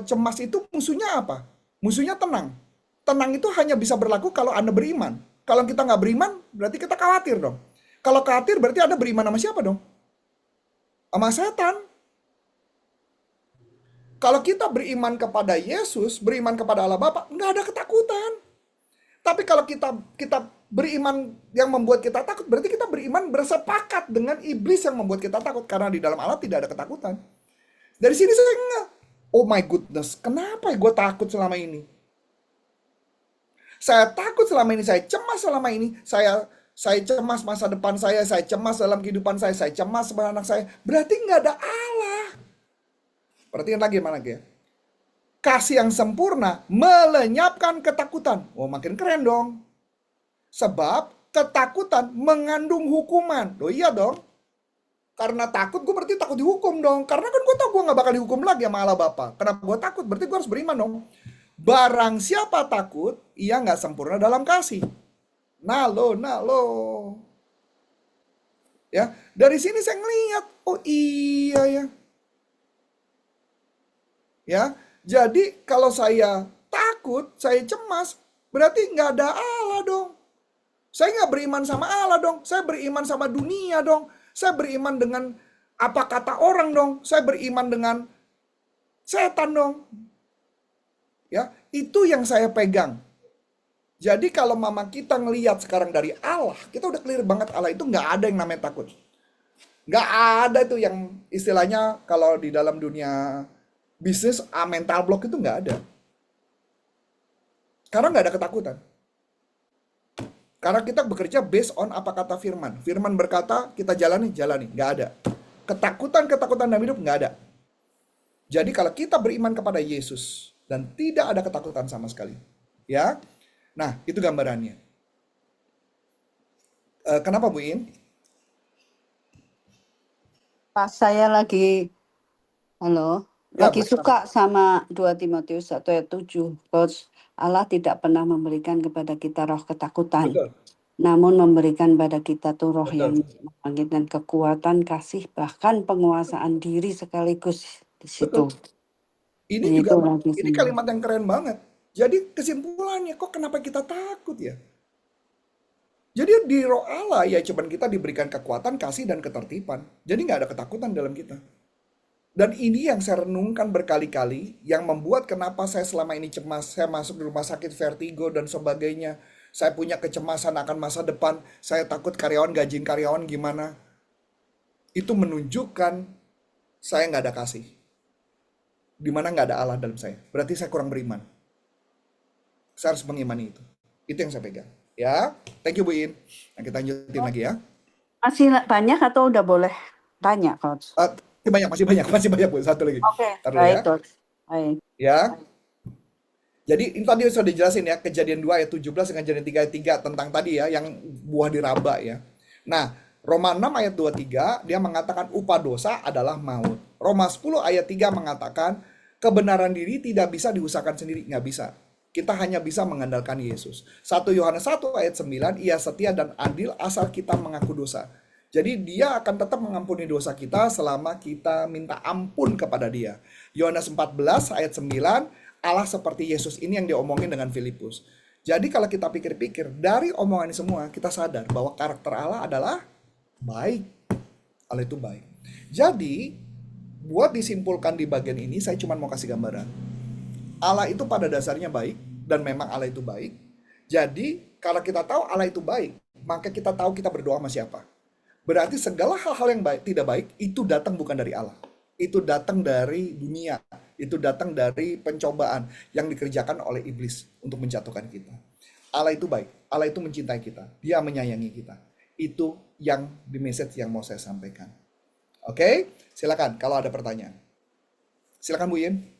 cemas itu musuhnya apa? Musuhnya tenang. Tenang itu hanya bisa berlaku kalau Anda beriman. Kalau kita nggak beriman, berarti kita khawatir dong. Kalau khawatir, berarti Anda beriman sama siapa dong? Sama setan. Kalau kita beriman kepada Yesus, beriman kepada Allah Bapa, nggak ada ketakutan. Tapi kalau kita beriman yang membuat kita takut, berarti kita beriman bersepakat dengan iblis yang membuat kita takut. Karena di dalam Allah tidak ada ketakutan. Dari sini saya nggak, oh my goodness, kenapa gue takut selama ini? Saya takut selama ini, saya cemas selama ini, saya cemas masa depan saya cemas dalam kehidupan saya cemas sama anak saya. Berarti nggak ada Allah. Perhatikan lagi mana ya? Kasih yang sempurna melenyapkan ketakutan. Oh makin keren dong. Sebab ketakutan mengandung hukuman. Oh iya dong. Karena takut, gue berarti takut dihukum dong. Karena kan gue tahu gue nggak bakal dihukum lagi sama Allah Bapa. Kenapa gue takut? Berarti gue harus beriman dong. Barang siapa takut, ia nggak sempurna dalam kasih. Nah lo. Ya, dari sini saya ngeliat, oh iya ya. Ya, jadi kalau saya takut, saya cemas, berarti nggak ada Allah dong. Saya nggak beriman sama Allah dong. Saya beriman sama dunia dong. Saya beriman dengan apa kata orang dong. Saya beriman dengan setan dong. Ya, itu yang saya pegang. Jadi kalau mama kita ngelihat sekarang dari Allah, kita udah clear banget Allah itu nggak ada yang namanya takut. Nggak ada itu yang istilahnya kalau di dalam dunia bisnis mental block itu nggak ada. Karena nggak ada ketakutan. Karena kita bekerja based on apa kata firman. Firman berkata, kita jalani, jalani. Nggak ada. Ketakutan dalam hidup nggak ada. Jadi kalau kita beriman kepada Yesus, dan tidak ada ketakutan sama sekali. Ya, nah itu gambarannya. Kenapa Bu In? Pas saya lagi, halo, Ya, lagi suka sama 2 Timotius 1 ayat 7. Coach, Allah tidak pernah memberikan kepada kita roh ketakutan, betul, namun memberikan pada kita tuh roh yang betul, membangkitkan kekuatan, kasih, bahkan penguasaan diri sekaligus di situ. betul. Ini Dan juga, itu lagi ini kalimat yang keren banget. Jadi kesimpulannya, kok kenapa kita takut ya? Jadi di roh Allah ya cuman kita diberikan kekuatan, kasih, dan ketertiban. Jadi nggak ada ketakutan dalam kita. Dan ini yang saya renungkan berkali-kali, yang membuat kenapa saya selama ini cemas, saya masuk di rumah sakit vertigo dan sebagainya. Saya punya kecemasan akan masa depan, saya takut karyawan gajiin karyawan gimana. Itu menunjukkan saya nggak ada kasih. Dimana nggak ada Allah dalam saya. Berarti saya kurang beriman. Saya harus mengimani itu. Itu yang saya pegang. Ya, thank you Bu In. Nah, kita lanjutin lagi ya. masih banyak atau udah boleh tanya, Coach? Masih banyak Bu. Satu lagi. Oke, Ntar dulu baik, ya. Coach. Baik. Ya. Jadi ini tadi sudah dijelasin ya, Kejadian 2 ayat 17 dengan Kejadian 3 ayat 3 tentang tadi ya, yang buah diraba ya. Nah, Roma 6 ayat 23 dia mengatakan upah dosa adalah maut. Roma 10 ayat 3 mengatakan kebenaran diri tidak bisa diusahakan sendiri, nggak bisa. Kita hanya bisa mengandalkan Yesus. 1 Yohanes 1 ayat 9, ia setia dan adil asal kita mengaku dosa. Jadi dia akan tetap mengampuni dosa kita selama kita minta ampun kepada dia. Yohanes 14 ayat 9, Allah seperti Yesus ini yang diomongin dengan Filipus. Jadi kalau kita pikir-pikir, dari omongan ini semua kita sadar bahwa karakter Allah adalah baik. Allah itu baik. Jadi, buat disimpulkan di bagian ini, saya cuma mau kasih gambaran. Allah itu pada dasarnya baik, dan memang Allah itu baik. Jadi, kalau kita tahu Allah itu baik, maka kita tahu kita berdoa sama siapa. Berarti segala hal-hal yang baik, tidak baik, itu datang bukan dari Allah. Itu datang dari dunia. Itu datang dari pencobaan yang dikerjakan oleh iblis untuk menjatuhkan kita. Allah itu baik. Allah itu mencintai kita. Dia menyayangi kita. Itu yang di message yang mau saya sampaikan. Oke, silakan kalau ada pertanyaan. Silakan Bu Yin.